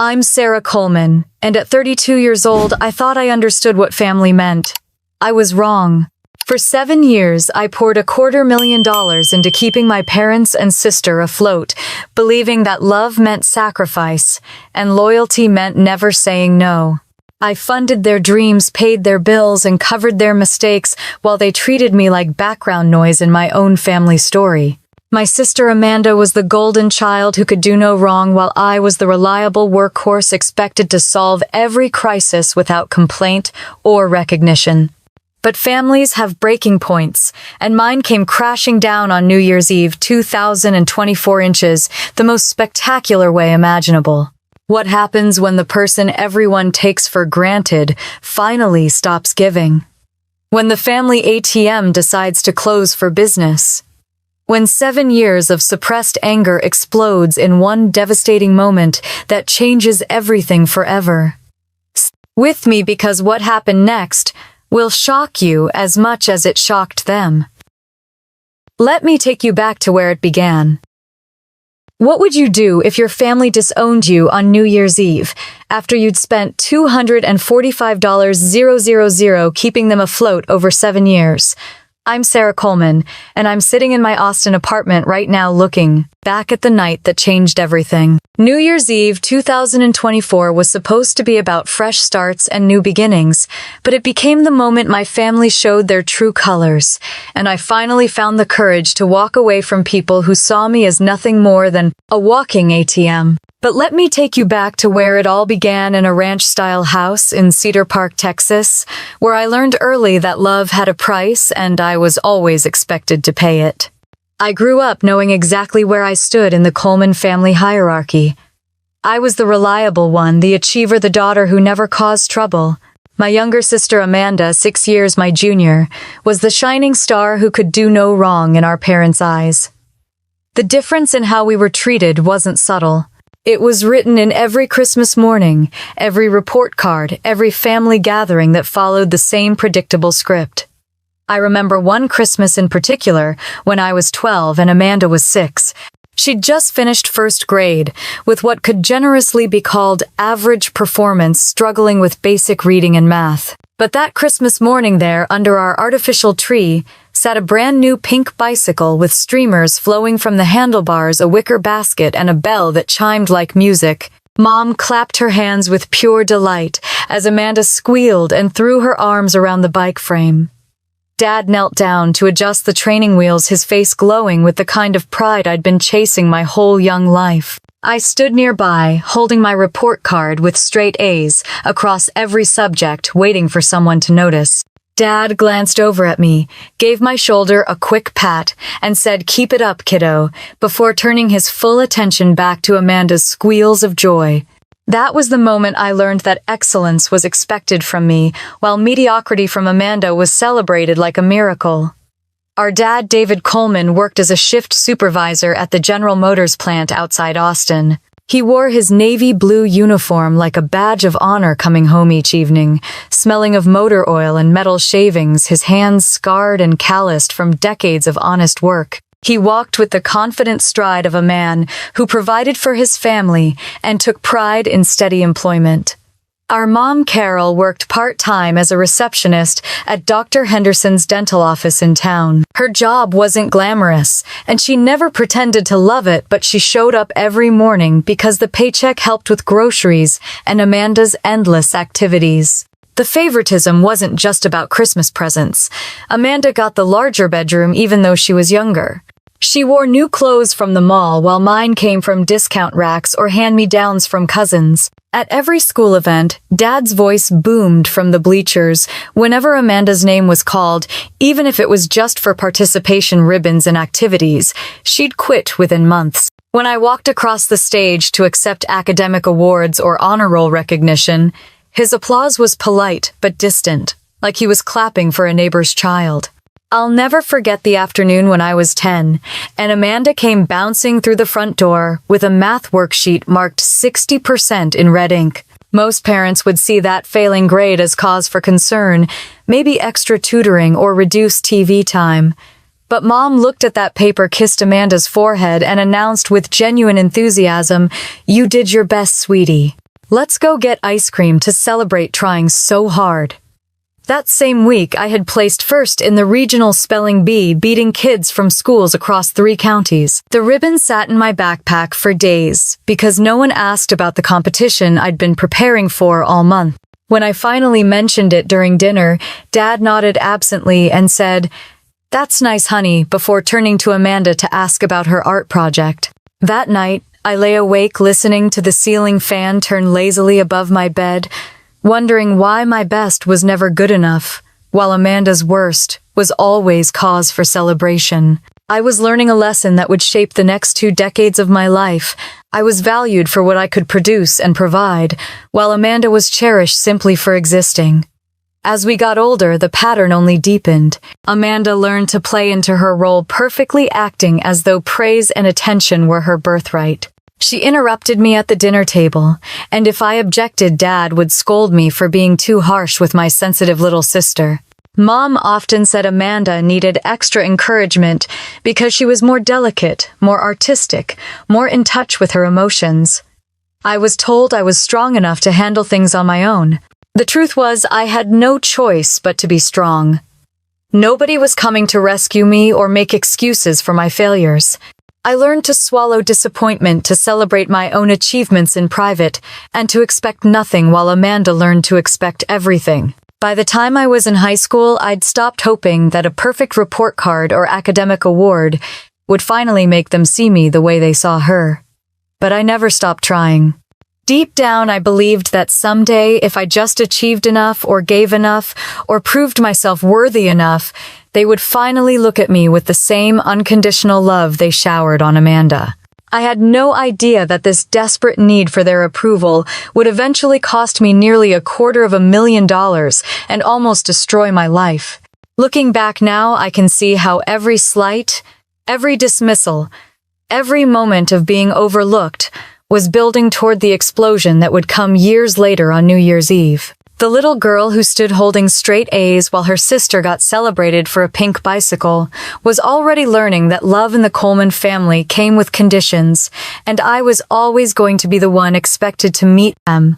I'm Sarah Coleman, and at 32 years old, I thought I understood what family meant. I was wrong. For 7 years, I poured $250,000 into keeping my parents and sister afloat, believing that love meant sacrifice, and loyalty meant never saying no. I funded their dreams, paid their bills, and covered their mistakes while they treated me like background noise in my own family story. My sister Amanda was the golden child who could do no wrong, while I was the reliable workhorse expected to solve every crisis without complaint or recognition. But families have breaking points, and mine came crashing down on New Year's Eve, 2024 inches, the most spectacular way imaginable. What happens when the person everyone takes for granted finally stops giving? When the family ATM decides to close for business? When 7 years of suppressed anger explodes in one devastating moment that changes everything forever? Stay with me, because what happened next will shock you as much as it shocked them. Let me take you back to where it began. What would you do if your family disowned you on New Year's Eve after you'd spent $245,000 keeping them afloat over 7 years? I'm Sarah Coleman, and I'm sitting in my Austin apartment right now looking back at the night that changed everything. New Year's Eve 2024 was supposed to be about fresh starts and new beginnings, but it became the moment my family showed their true colors, and I finally found the courage to walk away from people who saw me as nothing more than a walking ATM. But let me take you back to where it all began, in a ranch-style house in Cedar Park, Texas, where I learned early that love had a price and I was always expected to pay it. I grew up knowing exactly where I stood in the Coleman family hierarchy. I was the reliable one, the achiever, the daughter who never caused trouble. My younger sister Amanda, 6 years my junior, was the shining star who could do no wrong in our parents' eyes. The difference in how we were treated wasn't subtle. It was written in every Christmas morning, every report card, every family gathering that followed the same predictable script. I remember one Christmas in particular, when I was 12 and Amanda was 6. She'd just finished first grade, with what could generously be called average performance, struggling with basic reading and math. But that Christmas morning there, under our artificial tree, sat a brand new pink bicycle with streamers flowing from the handlebars, a wicker basket, and a bell that chimed like music. Mom clapped her hands with pure delight as Amanda squealed and threw her arms around the bike frame. Dad knelt down to adjust the training wheels, his face glowing with the kind of pride I'd been chasing my whole young life. I stood nearby, holding my report card with straight A's across every subject, waiting for someone to notice. Dad glanced over at me, gave my shoulder a quick pat, and said, "Keep it up, kiddo," before turning his full attention back to Amanda's squeals of joy. That was the moment I learned that excellence was expected from me, while mediocrity from Amanda was celebrated like a miracle. Our dad, David Coleman, worked as a shift supervisor at the General Motors plant outside Austin. He wore his navy blue uniform like a badge of honor, coming home each evening, smelling of motor oil and metal shavings, his hands scarred and calloused from decades of honest work. He walked with the confident stride of a man who provided for his family and took pride in steady employment. Our mom, Carol, worked part-time as a receptionist at Dr. Henderson's dental office in town. Her job wasn't glamorous, and she never pretended to love it, but she showed up every morning because the paycheck helped with groceries and Amanda's endless activities. The favoritism wasn't just about Christmas presents. Amanda got the larger bedroom even though she was younger. She wore new clothes from the mall, while mine came from discount racks or hand-me-downs from cousins. At every school event, Dad's voice boomed from the bleachers whenever Amanda's name was called, even if it was just for participation ribbons and activities. She'd quit within months. When I walked across the stage to accept academic awards or honor roll recognition, his applause was polite but distant, like he was clapping for a neighbor's child. I'll never forget the afternoon when I was 10, and Amanda came bouncing through the front door with a math worksheet marked 60% in red ink. Most parents would see that failing grade as cause for concern, maybe extra tutoring or reduced TV time. But Mom looked at that paper, kissed Amanda's forehead, and announced with genuine enthusiasm, "You did your best, sweetie." Let's go get ice cream to celebrate trying so hard. That same week, I had placed first in the regional spelling bee, beating kids from schools across 3 counties. The ribbon sat in my backpack for days because no one asked about the competition I'd been preparing for all month. When I finally mentioned it during dinner, Dad nodded absently and said, "That's nice, honey," before turning to Amanda to ask about her art project. That night, I lay awake listening to the ceiling fan turn lazily above my bed, wondering why my best was never good enough, while Amanda's worst was always cause for celebration. I was learning a lesson that would shape the next 2 decades of my life. I was valued for what I could produce and provide, while Amanda was cherished simply for existing. As we got older, the pattern only deepened. Amanda learned to play into her role, perfectly acting as though praise and attention were her birthright. She interrupted me at the dinner table, and if I objected, Dad would scold me for being too harsh with my sensitive little sister. Mom often said Amanda needed extra encouragement because she was more delicate, more artistic, more in touch with her emotions. I was told I was strong enough to handle things on my own. The truth was, I had no choice but to be strong. Nobody was coming to rescue me or make excuses for my failures. I learned to swallow disappointment, to celebrate my own achievements in private, and to expect nothing, while Amanda learned to expect everything. By the time I was in high school, I'd stopped hoping that a perfect report card or academic award would finally make them see me the way they saw her. But I never stopped trying. Deep down, I believed that someday, if I just achieved enough or gave enough or proved myself worthy enough, they would finally look at me with the same unconditional love they showered on Amanda. I had no idea that this desperate need for their approval would eventually cost me nearly $250,000 and almost destroy my life. Looking back now, I can see how every slight, every dismissal, every moment of being overlooked was building toward the explosion that would come years later on New Year's Eve. The little girl who stood holding straight A's while her sister got celebrated for a pink bicycle was already learning that love in the Coleman family came with conditions, and I was always going to be the one expected to meet them.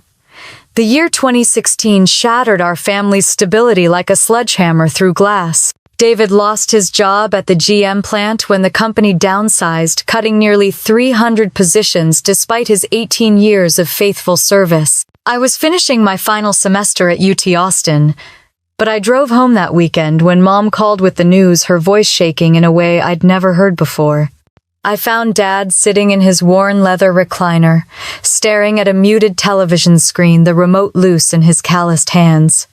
The year 2016 shattered our family's stability like a sledgehammer through glass. David lost his job at the GM plant when the company downsized, cutting nearly 300 positions despite his 18 years of faithful service. I was finishing my final semester at UT Austin, but I drove home that weekend when Mom called with the news, her voice shaking in a way I'd never heard before. I found Dad sitting in his worn leather recliner, staring at a muted television screen, the remote loose in his calloused hands.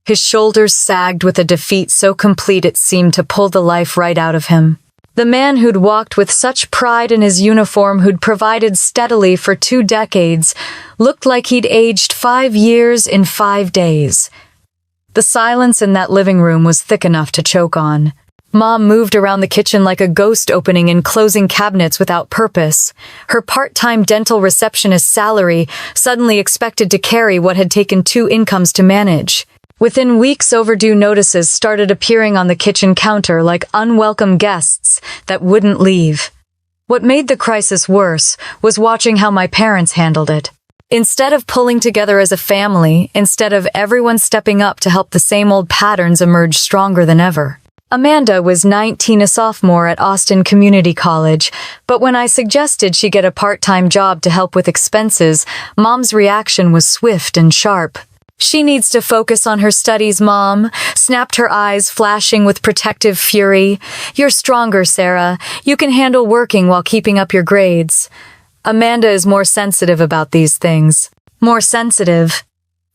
His shoulders sagged with a defeat so complete it seemed to pull the life right out of him. The man who'd walked with such pride in his uniform, who'd provided steadily for 2 decades, looked like he'd aged 5 years in 5 days. The silence in that living room was thick enough to choke on. Mom moved around the kitchen like a ghost, opening and closing cabinets without purpose. Her part-time dental receptionist salary suddenly expected to carry what had taken 2 incomes to manage. Within weeks, overdue notices started appearing on the kitchen counter like unwelcome guests that wouldn't leave. What made the crisis worse was watching how my parents handled it. Instead of pulling together as a family, instead of everyone stepping up to help, the same old patterns emerged stronger than ever. Amanda was 19, a sophomore at Austin Community College, but when I suggested she get a part-time job to help with expenses, Mom's reaction was swift and sharp. "She needs to focus on her studies, Mom," snapped, her eyes flashing with protective fury. "You're stronger, Sarah. You can handle working while keeping up your grades." Amanda is more sensitive about these things. More sensitive.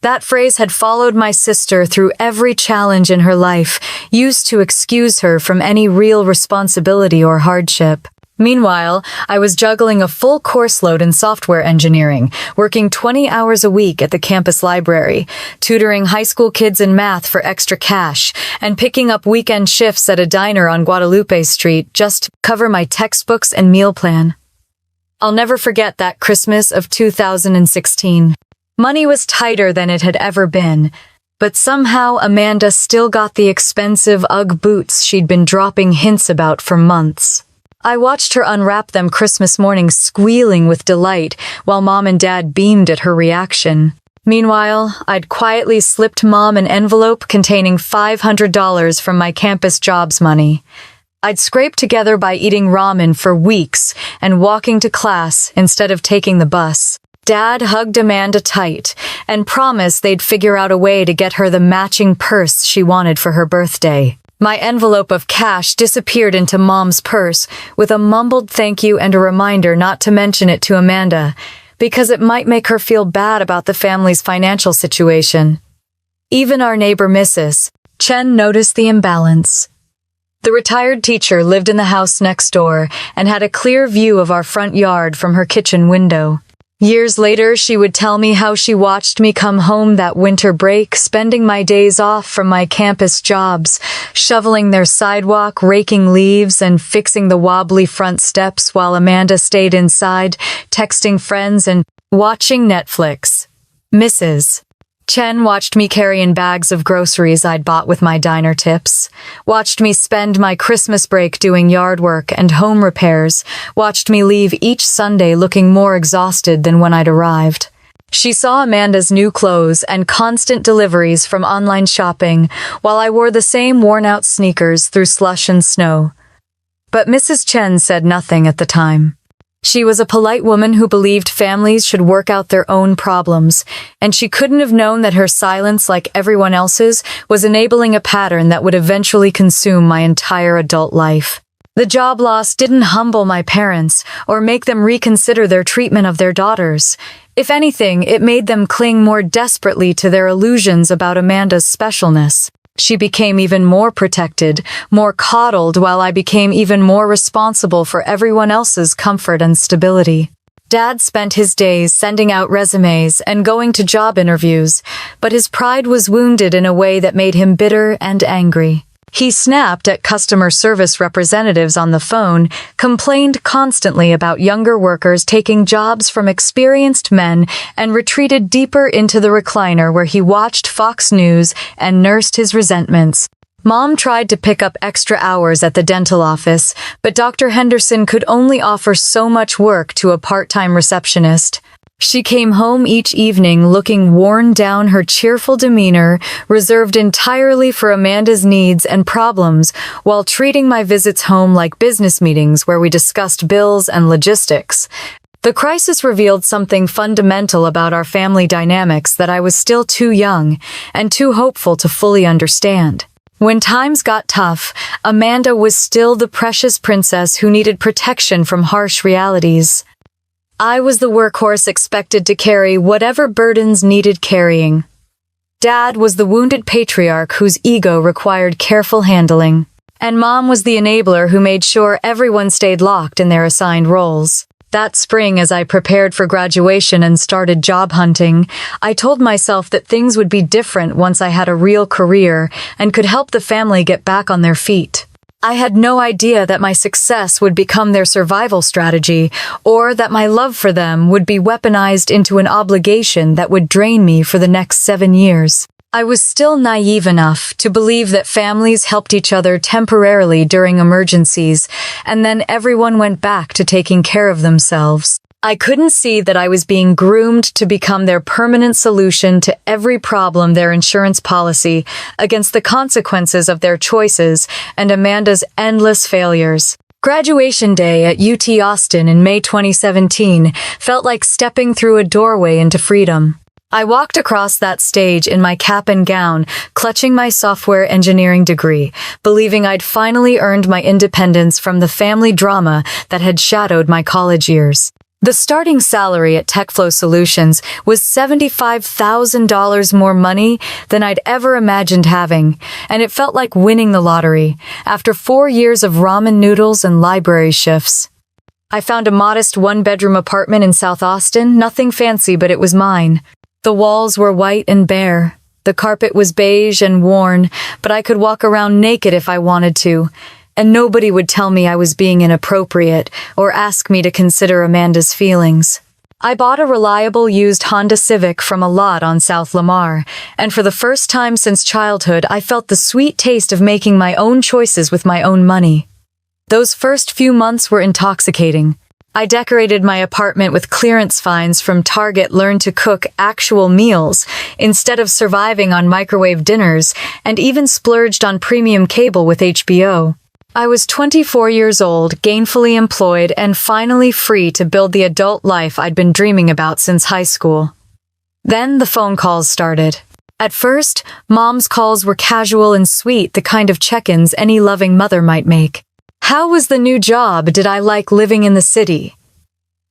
That phrase had followed my sister through every challenge in her life, used to excuse her from any real responsibility or hardship. Meanwhile, I was juggling a full course load in software engineering, working 20 hours a week at the campus library, tutoring high school kids in math for extra cash, and picking up weekend shifts at a diner on Guadalupe Street just to cover my textbooks and meal plan. I'll never forget that Christmas of 2016. Money was tighter than it had ever been, but somehow Amanda still got the expensive UGG boots she'd been dropping hints about for months. I watched her unwrap them Christmas morning squealing with delight while Mom and Dad beamed at her reaction. Meanwhile, I'd quietly slipped Mom an envelope containing $500 from my campus jobs money. I'd scraped together by eating ramen for weeks and walking to class instead of taking the bus. Dad hugged Amanda tight and promised they'd figure out a way to get her the matching purse she wanted for her birthday. My envelope of cash disappeared into Mom's purse with a mumbled thank you and a reminder not to mention it to Amanda, because it might make her feel bad about the family's financial situation. Even our neighbor Mrs. Chen noticed the imbalance. The retired teacher lived in the house next door and had a clear view of our front yard from her kitchen window. Years later, she would tell me how she watched me come home that winter break, spending my days off from my campus jobs, shoveling their sidewalk, raking leaves, and fixing the wobbly front steps while Amanda stayed inside, texting friends and watching Netflix. Mrs. Chen watched me carry in bags of groceries I'd bought with my diner tips, watched me spend my Christmas break doing yard work and home repairs, watched me leave each Sunday looking more exhausted than when I'd arrived. She saw Amanda's new clothes and constant deliveries from online shopping while I wore the same worn-out sneakers through slush and snow. But Mrs. Chen said nothing at the time. She was a polite woman who believed families should work out their own problems, and she couldn't have known that her silence, like everyone else's, was enabling a pattern that would eventually consume my entire adult life. The job loss didn't humble my parents or make them reconsider their treatment of their daughters. If anything, it made them cling more desperately to their illusions about Amanda's specialness. She became even more protected, more coddled, while I became even more responsible for everyone else's comfort and stability. Dad spent his days sending out resumes and going to job interviews, but his pride was wounded in a way that made him bitter and angry. He snapped at customer service representatives on the phone, complained constantly about younger workers taking jobs from experienced men, and retreated deeper into the recliner where he watched Fox News and nursed his resentments. Mom tried to pick up extra hours at the dental office, but Dr. Henderson could only offer so much work to a part-time receptionist. She came home each evening looking worn down, her cheerful demeanor reserved entirely for Amanda's needs and problems, while treating my visits home like business meetings where we discussed bills and logistics. The crisis revealed something fundamental about our family dynamics that I was still too young and too hopeful to fully understand. When times got tough, Amanda was still the precious princess who needed protection from harsh realities. I was the workhorse expected to carry whatever burdens needed carrying. Dad was the wounded patriarch whose ego required careful handling. And Mom was the enabler who made sure everyone stayed locked in their assigned roles. That spring, as I prepared for graduation and started job hunting, I told myself that things would be different once I had a real career and could help the family get back on their feet. I had no idea that my success would become their survival strategy, or that my love for them would be weaponized into an obligation that would drain me for the next 7 years. I was still naive enough to believe that families helped each other temporarily during emergencies, and then everyone went back to taking care of themselves. I couldn't see that I was being groomed to become their permanent solution to every problem, their insurance policy, against the consequences of their choices and Amanda's endless failures. Graduation day at UT Austin in May 2017 felt like stepping through a doorway into freedom. I walked across that stage in my cap and gown, clutching my software engineering degree, believing I'd finally earned my independence from the family drama that had shadowed my college years. The starting salary at TechFlow Solutions was $75,000 more money than I'd ever imagined having, and it felt like winning the lottery after 4 years of ramen noodles and library shifts. I found a modest one-bedroom apartment in South Austin, nothing fancy, but it was mine. The walls were white and bare. The carpet was beige and worn, but I could walk around naked if I wanted to. And nobody would tell me I was being inappropriate or ask me to consider Amanda's feelings. I bought a reliable used Honda Civic from a lot on South Lamar, and for the first time since childhood I felt the sweet taste of making my own choices with my own money. Those first few months were intoxicating. I decorated my apartment with clearance finds from Target, learned to cook actual meals instead of surviving on microwave dinners, and even splurged on premium cable with HBO. I was 24 years old, gainfully employed, and finally free to build the adult life I'd been dreaming about since high school. Then the phone calls started. At first, Mom's calls were casual and sweet, the kind of check-ins any loving mother might make. How was the new job? Did I like living in the city?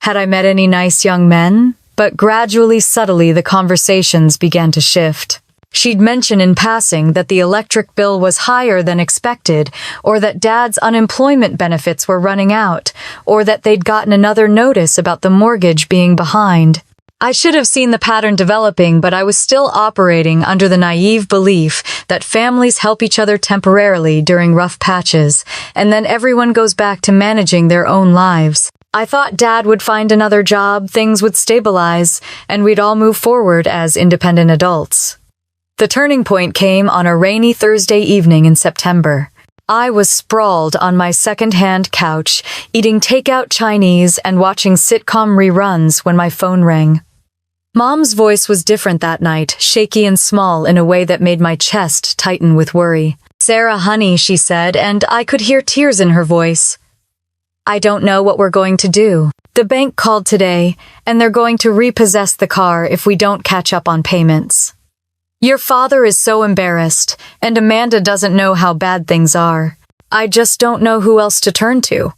Had I met any nice young men? But gradually, subtly, the conversations began to shift. She'd mention in passing that the electric bill was higher than expected, or that Dad's unemployment benefits were running out, or that they'd gotten another notice about the mortgage being behind. I should have seen the pattern developing, but I was still operating under the naive belief that families help each other temporarily during rough patches, and then everyone goes back to managing their own lives. I thought Dad would find another job, things would stabilize, and we'd all move forward as independent adults. The turning point came on a rainy Thursday evening in September. I was sprawled on my second-hand couch, eating takeout Chinese and watching sitcom reruns when my phone rang. Mom's voice was different that night, shaky and small in a way that made my chest tighten with worry. "Sarah, honey," she said, and I could hear tears in her voice. "I don't know what we're going to do. The bank called today, and they're going to repossess the car if we don't catch up on payments. Your father is so embarrassed, and Amanda doesn't know how bad things are. I just don't know who else to turn to."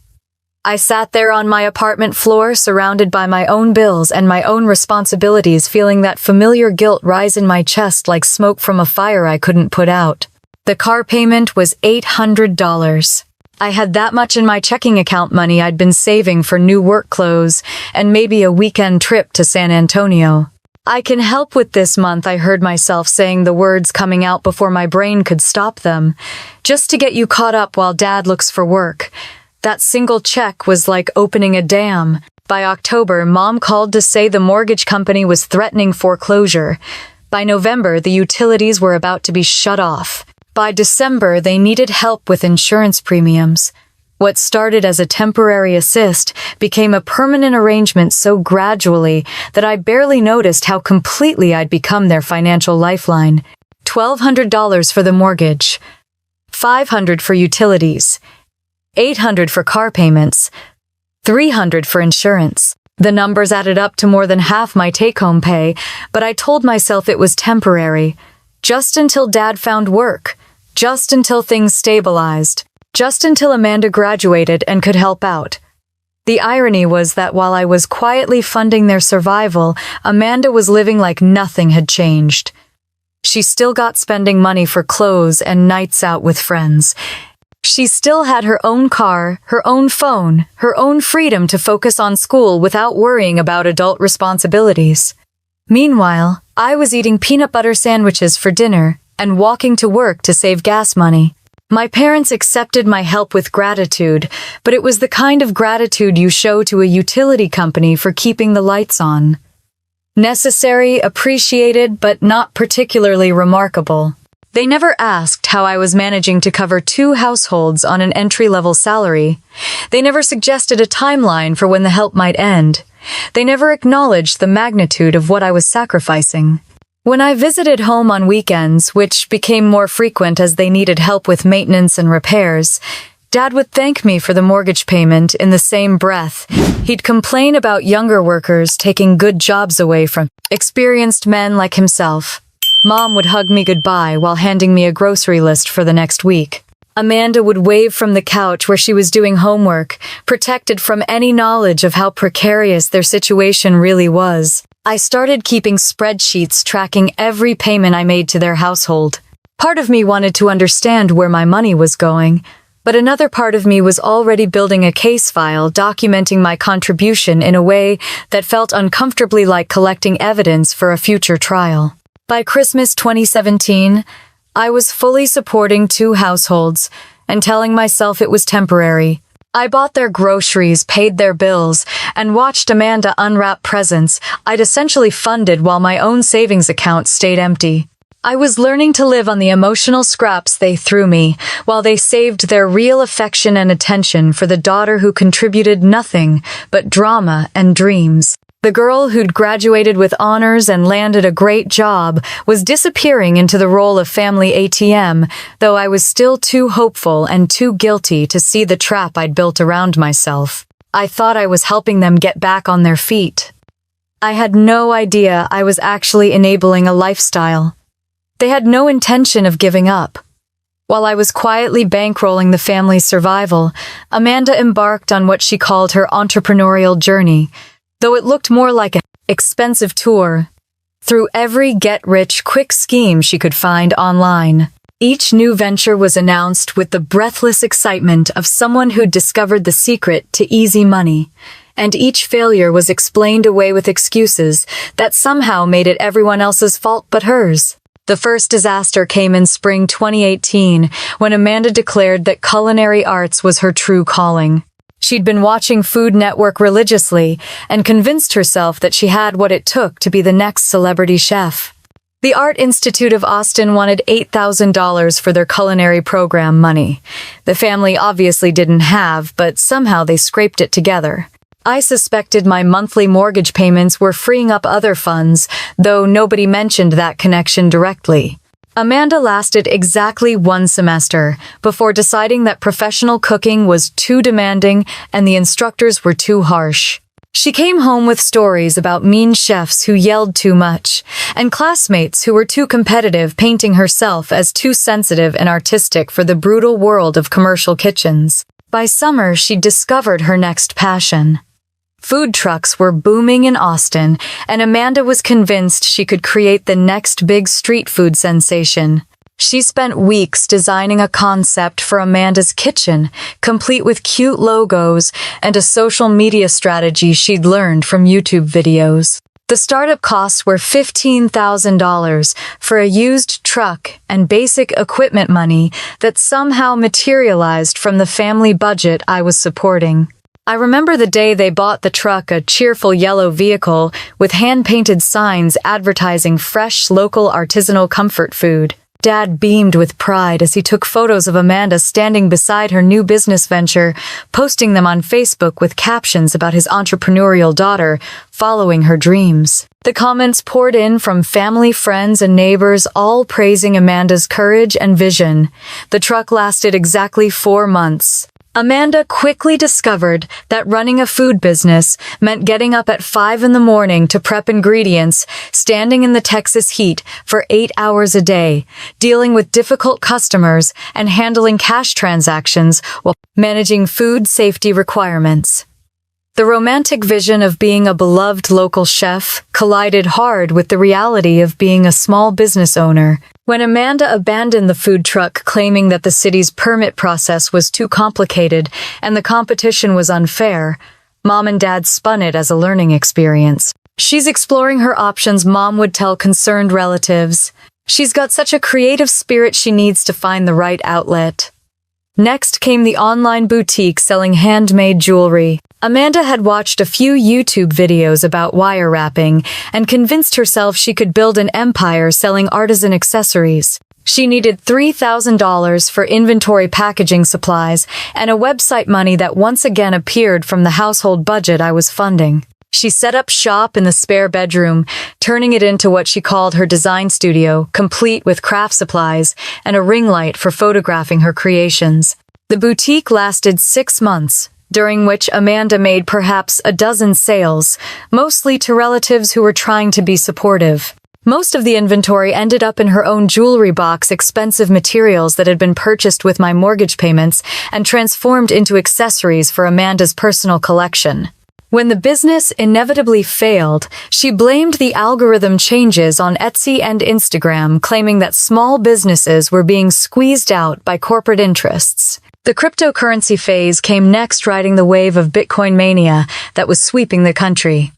I sat there on my apartment floor, surrounded by my own bills and my own responsibilities, feeling that familiar guilt rise in my chest like smoke from a fire I couldn't put out. The car payment was $800. I had that much in my checking account, money I'd been saving for new work clothes and maybe a weekend trip to San Antonio. "I can help with this month," I heard myself saying, the words coming out before my brain could stop them. "Just to get you caught up while Dad looks for work." That single check was like opening a dam. By October, Mom called to say the mortgage company was threatening foreclosure. By November, the utilities were about to be shut off. By December, they needed help with insurance premiums. What started as a temporary assist became a permanent arrangement so gradually that I barely noticed how completely I'd become their financial lifeline. $1,200 for the mortgage, $500 for utilities, $800 for car payments, $300 for insurance. The numbers added up to more than half my take-home pay, but I told myself it was temporary, just until Dad found work, just until things stabilized, just until Amanda graduated and could help out. The irony was that while I was quietly funding their survival, Amanda was living like nothing had changed. She still got spending money for clothes and nights out with friends. She still had her own car, her own phone, her own freedom to focus on school without worrying about adult responsibilities. Meanwhile, I was eating peanut butter sandwiches for dinner and walking to work to save gas money. My parents accepted my help with gratitude, but it was the kind of gratitude you show to a utility company for keeping the lights on. Necessary, appreciated, but not particularly remarkable. They never asked how I was managing to cover 2 households on an entry-level salary. They never suggested a timeline for when the help might end. They never acknowledged the magnitude of what I was sacrificing. When I visited home on weekends, which became more frequent as they needed help with maintenance and repairs, Dad would thank me for the mortgage payment in the same breath. He'd complain about younger workers taking good jobs away from experienced men like himself. Mom would hug me goodbye while handing me a grocery list for the next week. Amanda would wave from the couch where she was doing homework, protected from any knowledge of how precarious their situation really was. I started keeping spreadsheets tracking every payment I made to their household. Part of me wanted to understand where my money was going, but another part of me was already building a case file documenting my contribution in a way that felt uncomfortably like collecting evidence for a future trial. By Christmas 2017, I was fully supporting 2 households and telling myself it was temporary. I bought their groceries, paid their bills, and watched Amanda unwrap presents I'd essentially funded while my own savings account stayed empty. I was learning to live on the emotional scraps they threw me, while they saved their real affection and attention for the daughter who contributed nothing but drama and dreams. The girl who'd graduated with honors and landed a great job was disappearing into the role of family ATM, though I was still too hopeful and too guilty to see the trap I'd built around myself. I thought I was helping them get back on their feet. I had no idea I was actually enabling a lifestyle. They had no intention of giving up. While I was quietly bankrolling the family's survival, Amanda embarked on what she called her entrepreneurial journey, though it looked more like an expensive tour, through every get-rich-quick scheme she could find online. Each new venture was announced with the breathless excitement of someone who'd discovered the secret to easy money, and each failure was explained away with excuses that somehow made it everyone else's fault but hers. The first disaster came in spring 2018, when Amanda declared that culinary arts was her true calling. She'd been watching Food Network religiously and convinced herself that she had what it took to be the next celebrity chef. The Art Institute of Austin wanted $8,000 for their culinary program money. The family obviously didn't have, but somehow they scraped it together. I suspected my monthly mortgage payments were freeing up other funds, though nobody mentioned that connection directly. Amanda lasted exactly 1 semester before deciding that professional cooking was too demanding and the instructors were too harsh. She came home with stories about mean chefs who yelled too much, and classmates who were too competitive, painting herself as too sensitive and artistic for the brutal world of commercial kitchens. By summer, she discovered her next passion. Food trucks were booming in Austin, and Amanda was convinced she could create the next big street food sensation. She spent weeks designing a concept for Amanda's Kitchen, complete with cute logos and a social media strategy she'd learned from YouTube videos. The startup costs were $15,000 for a used truck and basic equipment money that somehow materialized from the family budget I was supporting. I remember the day they bought the truck, a cheerful yellow vehicle with hand-painted signs advertising fresh, local artisanal comfort food. Dad beamed with pride as he took photos of Amanda standing beside her new business venture, posting them on Facebook with captions about his entrepreneurial daughter following her dreams. The comments poured in from family, friends, and neighbors, all praising Amanda's courage and vision. The truck lasted exactly 4 months. Amanda quickly discovered that running a food business meant getting up at 5 in the morning to prep ingredients, standing in the Texas heat for 8 hours a day, dealing with difficult customers, and handling cash transactions while managing food safety requirements. The romantic vision of being a beloved local chef collided hard with the reality of being a small business owner. When Amanda abandoned the food truck, claiming that the city's permit process was too complicated and the competition was unfair, Mom and Dad spun it as a learning experience. "She's exploring her options," Mom would tell concerned relatives. "She's got such a creative spirit, she needs to find the right outlet." Next came the online boutique selling handmade jewelry. Amanda had watched a few YouTube videos about wire wrapping and convinced herself she could build an empire selling artisan accessories. She needed $3,000 for inventory, packaging supplies, and a website money that once again appeared from the household budget I was funding. She set up shop in the spare bedroom, turning it into what she called her design studio, complete with craft supplies and a ring light for photographing her creations. The boutique lasted 6 months, during which Amanda made perhaps a dozen sales, mostly to relatives who were trying to be supportive. Most of the inventory ended up in her own jewelry box, expensive materials that had been purchased with my mortgage payments and transformed into accessories for Amanda's personal collection. When the business inevitably failed, she blamed the algorithm changes on Etsy and Instagram, claiming that small businesses were being squeezed out by corporate interests. The cryptocurrency phase came next, riding the wave of Bitcoin mania that was sweeping the country.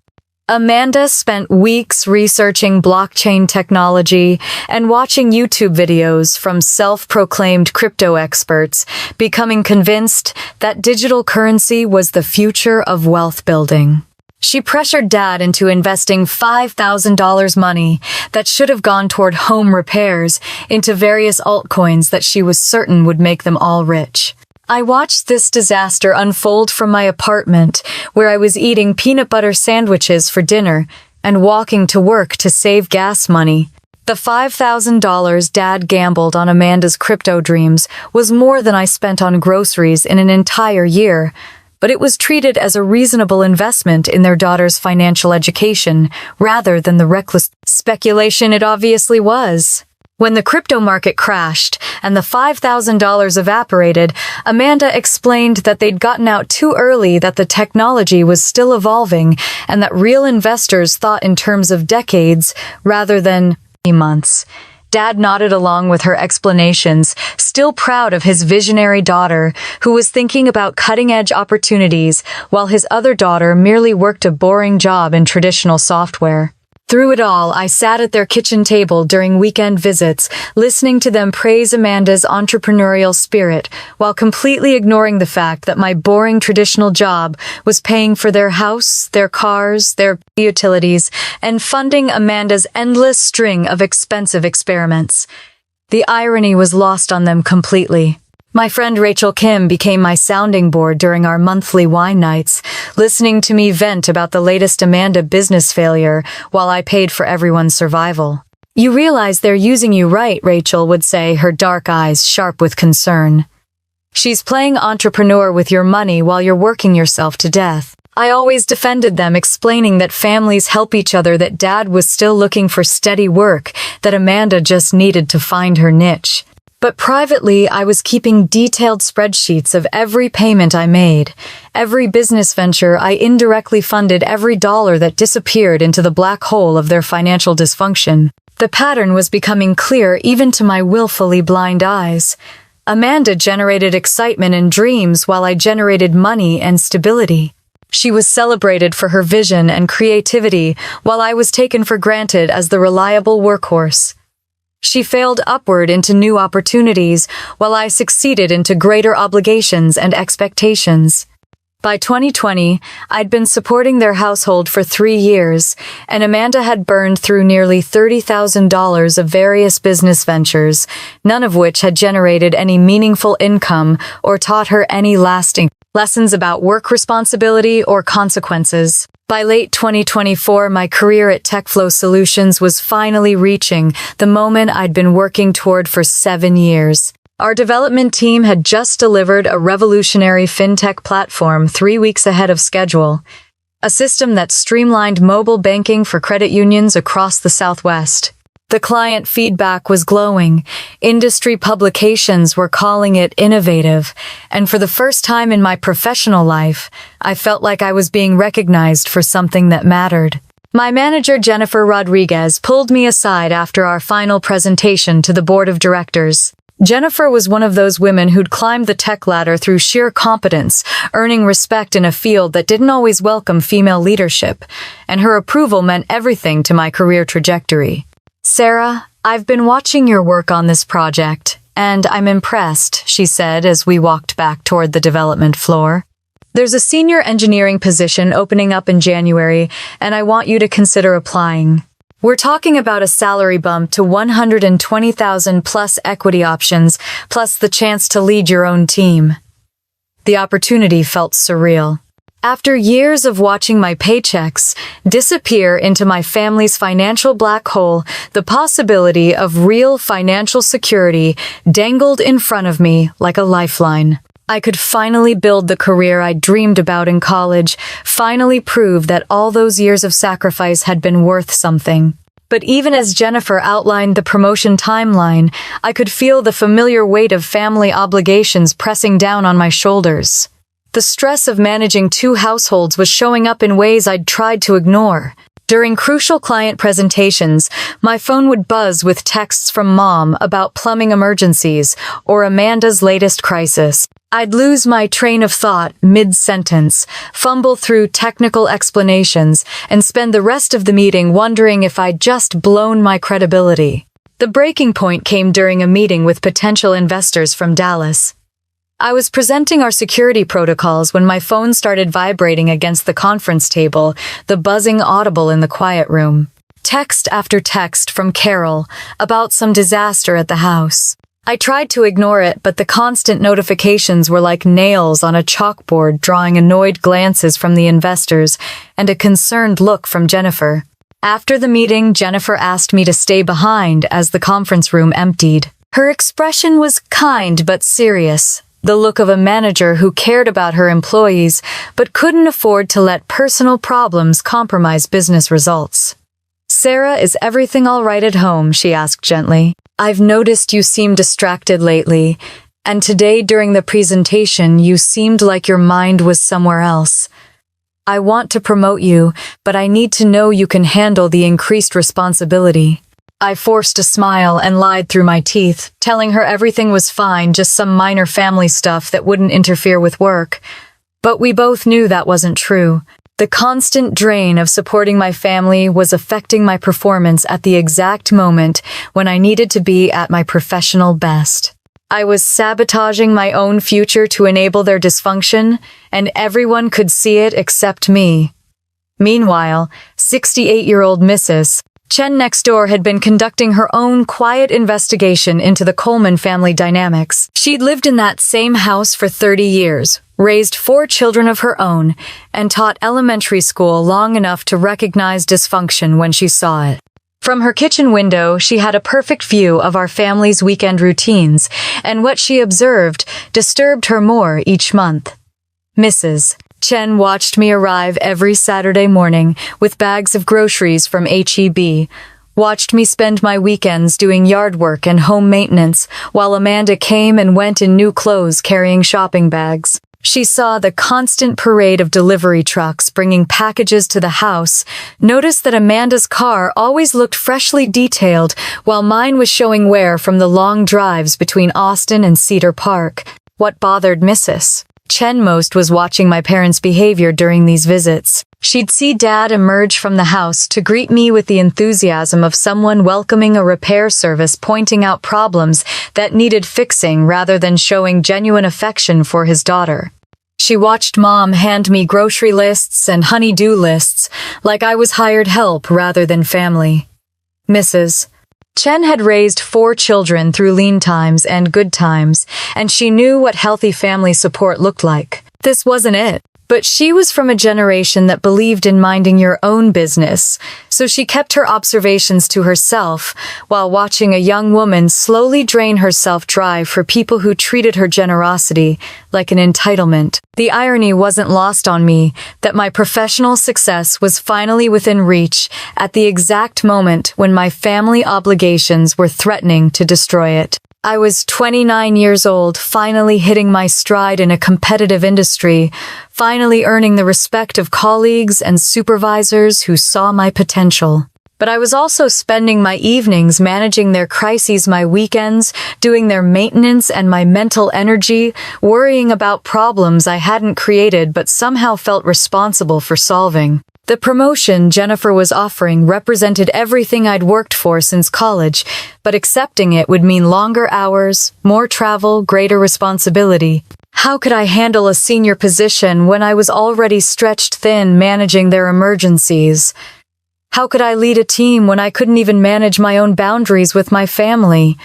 Amanda spent weeks researching blockchain technology and watching YouTube videos from self-proclaimed crypto experts, becoming convinced that digital currency was the future of wealth building. She pressured Dad into investing $5,000 money that should have gone toward home repairs into various altcoins that she was certain would make them all rich. I watched this disaster unfold from my apartment, where I was eating peanut butter sandwiches for dinner and walking to work to save gas money. The $5,000 Dad gambled on Amanda's crypto dreams was more than I spent on groceries in an entire year, but it was treated as a reasonable investment in their daughter's financial education rather than the reckless speculation it obviously was. When the crypto market crashed and the $5,000 evaporated, Amanda explained that they'd gotten out too early, that the technology was still evolving, and that real investors thought in terms of decades rather than months. Dad nodded along with her explanations, still proud of his visionary daughter, who was thinking about cutting-edge opportunities, while his other daughter merely worked a boring job in traditional software. Through it all, I sat at their kitchen table during weekend visits, listening to them praise Amanda's entrepreneurial spirit, while completely ignoring the fact that my boring traditional job was paying for their house, their cars, their utilities, and funding Amanda's endless string of expensive experiments. The irony was lost on them completely. My friend Rachel Kim became my sounding board during our monthly wine nights, listening to me vent about the latest Amanda business failure while I paid for everyone's survival. "You realize they're using you right," Rachel would say, her dark eyes sharp with concern. "She's playing entrepreneur with your money while you're working yourself to death." I always defended them, explaining that families help each other, that Dad was still looking for steady work, that Amanda just needed to find her niche. But privately, I was keeping detailed spreadsheets of every payment I made, every business venture I indirectly funded, every dollar that disappeared into the black hole of their financial dysfunction. The pattern was becoming clear even to my willfully blind eyes. Amanda generated excitement and dreams while I generated money and stability. She was celebrated for her vision and creativity while I was taken for granted as the reliable workhorse. She failed upward into new opportunities, while I succeeded into greater obligations and expectations. By 2020, I'd been supporting their household for 3 years, and Amanda had burned through nearly $30,000 of various business ventures, none of which had generated any meaningful income or taught her any lasting lessons about work responsibility or consequences. By late 2024, my career at TechFlow Solutions was finally reaching the moment I'd been working toward for 7 years. Our development team had just delivered a revolutionary fintech platform 3 weeks ahead of schedule, a system that streamlined mobile banking for credit unions across the Southwest. The client feedback was glowing. Industry publications were calling it innovative, and for the first time in my professional life, I felt like I was being recognized for something that mattered. My manager, Jennifer Rodriguez, pulled me aside after our final presentation to the board of directors. Jennifer was one of those women who'd climbed the tech ladder through sheer competence, earning respect in a field that didn't always welcome female leadership, and her approval meant everything to my career trajectory. "Sarah, I've been watching your work on this project, and I'm impressed," she said as we walked back toward the development floor. "There's a senior engineering position opening up in January, and I want you to consider applying. We're talking about a salary bump to $120,000 plus equity options, plus the chance to lead your own team." The opportunity felt surreal. After years of watching my paychecks disappear into my family's financial black hole, the possibility of real financial security dangled in front of me like a lifeline. I could finally build the career I dreamed about in college, finally prove that all those years of sacrifice had been worth something. But even as Jennifer outlined the promotion timeline, I could feel the familiar weight of family obligations pressing down on my shoulders. The stress of managing 2 households was showing up in ways I'd tried to ignore. During crucial client presentations, my phone would buzz with texts from Mom about plumbing emergencies or Amanda's latest crisis. I'd lose my train of thought mid-sentence, fumble through technical explanations, and spend the rest of the meeting wondering if I'd just blown my credibility. The breaking point came during a meeting with potential investors from Dallas. I was presenting our security protocols when my phone started vibrating against the conference table, the buzzing audible in the quiet room. Text after text from Carol about some disaster at the house. I tried to ignore it, but the constant notifications were like nails on a chalkboard, drawing annoyed glances from the investors and a concerned look from Jennifer. After the meeting, Jennifer asked me to stay behind as the conference room emptied. Her expression was kind but serious, the look of a manager who cared about her employees but couldn't afford to let personal problems compromise business results. "Sarah, is everything all right at home?" she asked gently. "I've noticed you seem distracted lately, and today during the presentation you seemed like your mind was somewhere else. I want to promote you, but I need to know you can handle the increased responsibility." I forced a smile and lied through my teeth, telling her everything was fine, just some minor family stuff that wouldn't interfere with work. But we both knew that wasn't true. The constant drain of supporting my family was affecting my performance at the exact moment when I needed to be at my professional best. I was sabotaging my own future to enable their dysfunction, and everyone could see it except me. Meanwhile, 68-year-old Mrs. Chen next door had been conducting her own quiet investigation into the Coleman family dynamics. She'd lived in that same house for 30 years, raised 4 children of her own, and taught elementary school long enough to recognize dysfunction when she saw it. From her kitchen window, she had a perfect view of our family's weekend routines, and what she observed disturbed her more each month. Mrs. Chen watched me arrive every Saturday morning with bags of groceries from H-E-B, watched me spend my weekends doing yard work and home maintenance, while Amanda came and went in new clothes carrying shopping bags. She saw the constant parade of delivery trucks bringing packages to the house, noticed that Amanda's car always looked freshly detailed, while mine was showing wear from the long drives between Austin and Cedar Park. What bothered Mrs. Chen most was watching my parents' behavior during these visits. She'd see Dad emerge from the house to greet me with the enthusiasm of someone welcoming a repair service, pointing out problems that needed fixing rather than showing genuine affection for his daughter. She watched Mom hand me grocery lists and honey-do lists like I was hired help rather than family. Mrs. Chen had raised 4 children through lean times and good times, and she knew what healthy family support looked like. This wasn't it. But she was from a generation that believed in minding your own business, so she kept her observations to herself while watching a young woman slowly drain herself dry for people who treated her generosity like an entitlement. The irony wasn't lost on me that my professional success was finally within reach at the exact moment when my family obligations were threatening to destroy it. I was 29 years old, finally hitting my stride in a competitive industry, finally earning the respect of colleagues and supervisors who saw my potential. But I was also spending my evenings managing their crises, my weekends, doing their maintenance, and my mental energy, worrying about problems I hadn't created but somehow felt responsible for solving. The promotion Jennifer was offering represented everything I'd worked for since college, but accepting it would mean longer hours, more travel, greater responsibility. How could I handle a senior position when I was already stretched thin managing their emergencies? How could I lead a team when I couldn't even manage my own boundaries with my family?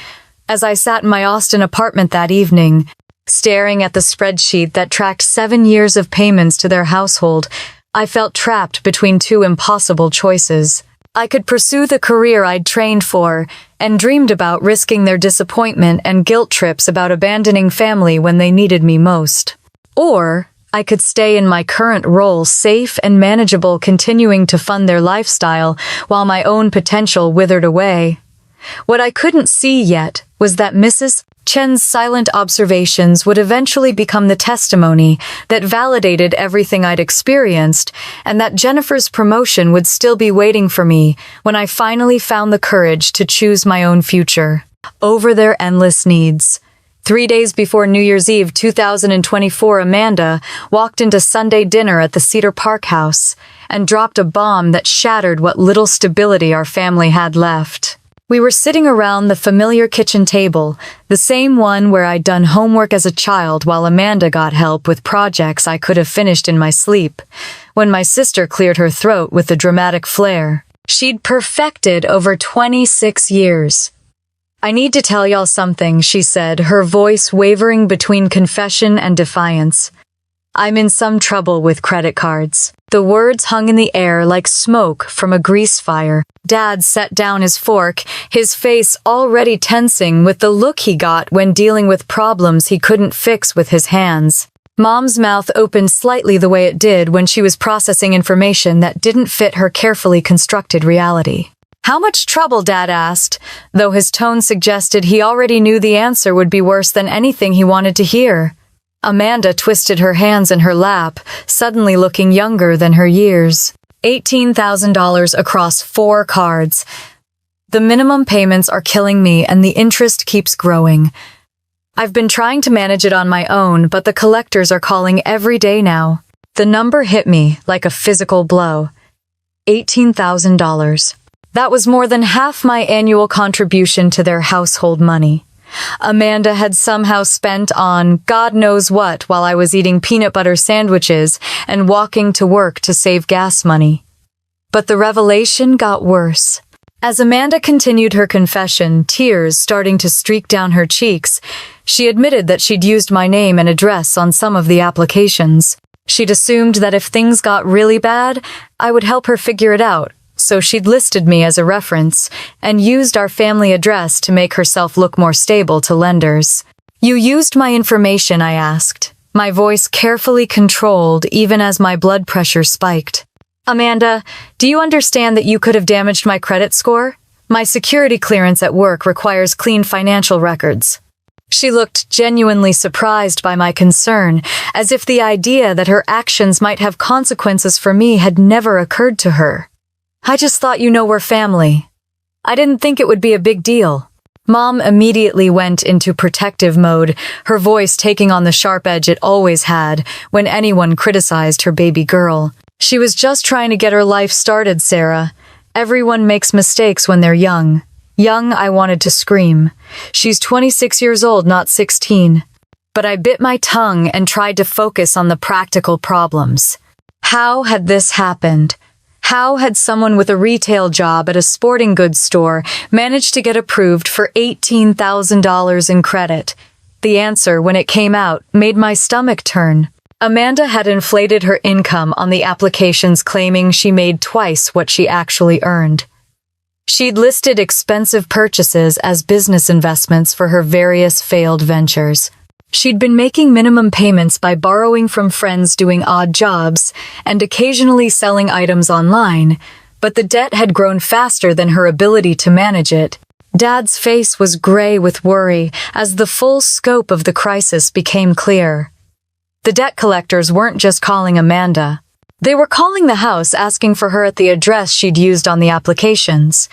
As I sat in my Austin apartment that evening, staring at the spreadsheet that tracked 7 years of payments to their household, I felt trapped between 2 impossible choices. I could pursue the career I'd trained for and dreamed about, risking their disappointment and guilt trips about abandoning family when they needed me most. Or I could stay in my current role, safe and manageable, continuing to fund their lifestyle while my own potential withered away. What I couldn't see yet was that Mrs. Chen's silent observations would eventually become the testimony that validated everything I'd experienced, and that Jennifer's promotion would still be waiting for me when I finally found the courage to choose my own future over their endless needs. 3 days before New Year's Eve 2024, Amanda walked into Sunday dinner at the Cedar Park house and dropped a bomb that shattered what little stability our family had left. We were sitting around the familiar kitchen table, the same one where I'd done homework as a child while Amanda got help with projects I could have finished in my sleep, when my sister cleared her throat with a dramatic flair she'd perfected over 26 years. "I need to tell y'all something," she said, her voice wavering between confession and defiance. "I'm in some trouble with credit cards." The words hung in the air like smoke from a grease fire. Dad set down his fork, his face already tensing with the look he got when dealing with problems he couldn't fix with his hands. Mom's mouth opened slightly the way it did when she was processing information that didn't fit her carefully constructed reality. "How much trouble?" Dad asked, though his tone suggested he already knew the answer would be worse than anything he wanted to hear. Amanda twisted her hands in her lap, suddenly looking younger than her years. $18,000 across 4 cards. "The minimum payments are killing me and the interest keeps growing. I've been trying to manage it on my own, but the collectors are calling every day now." The number hit me like a physical blow. $18,000. That was more than half my annual contribution to their household money. Amanda had somehow spent on God knows what while I was eating peanut butter sandwiches and walking to work to save gas money. But the revelation got worse. As Amanda continued her confession, tears starting to streak down her cheeks, she admitted that she'd used my name and address on some of the applications. She'd assumed that if things got really bad, I would help her figure it out, so she'd listed me as a reference and used our family address to make herself look more stable to lenders. "You used my information?" I asked, my voice carefully controlled even as my blood pressure spiked. "Amanda, do you understand that you could have damaged my credit score? My security clearance at work requires clean financial records." She looked genuinely surprised by my concern, as if the idea that her actions might have consequences for me had never occurred to her. "I just thought we're family. I didn't think it would be a big deal." Mom immediately went into protective mode, her voice taking on the sharp edge it always had when anyone criticized her baby girl. "She was just trying to get her life started, Sarah. Everyone makes mistakes when they're young." Young, I wanted to scream. She's 26 years old, not 16. But I bit my tongue and tried to focus on the practical problems. How had this happened? How had someone with a retail job at a sporting goods store managed to get approved for $18,000 in credit? The answer, when it came out, made my stomach turn. Amanda had inflated her income on the applications, claiming she made twice what she actually earned. She'd listed expensive purchases as business investments for her various failed ventures. She'd been making minimum payments by borrowing from friends, doing odd jobs, and occasionally selling items online, but the debt had grown faster than her ability to manage it. Dad's face was gray with worry as the full scope of the crisis became clear. The debt collectors weren't just calling Amanda. They were calling the house, asking for her at the address she'd used on the applications.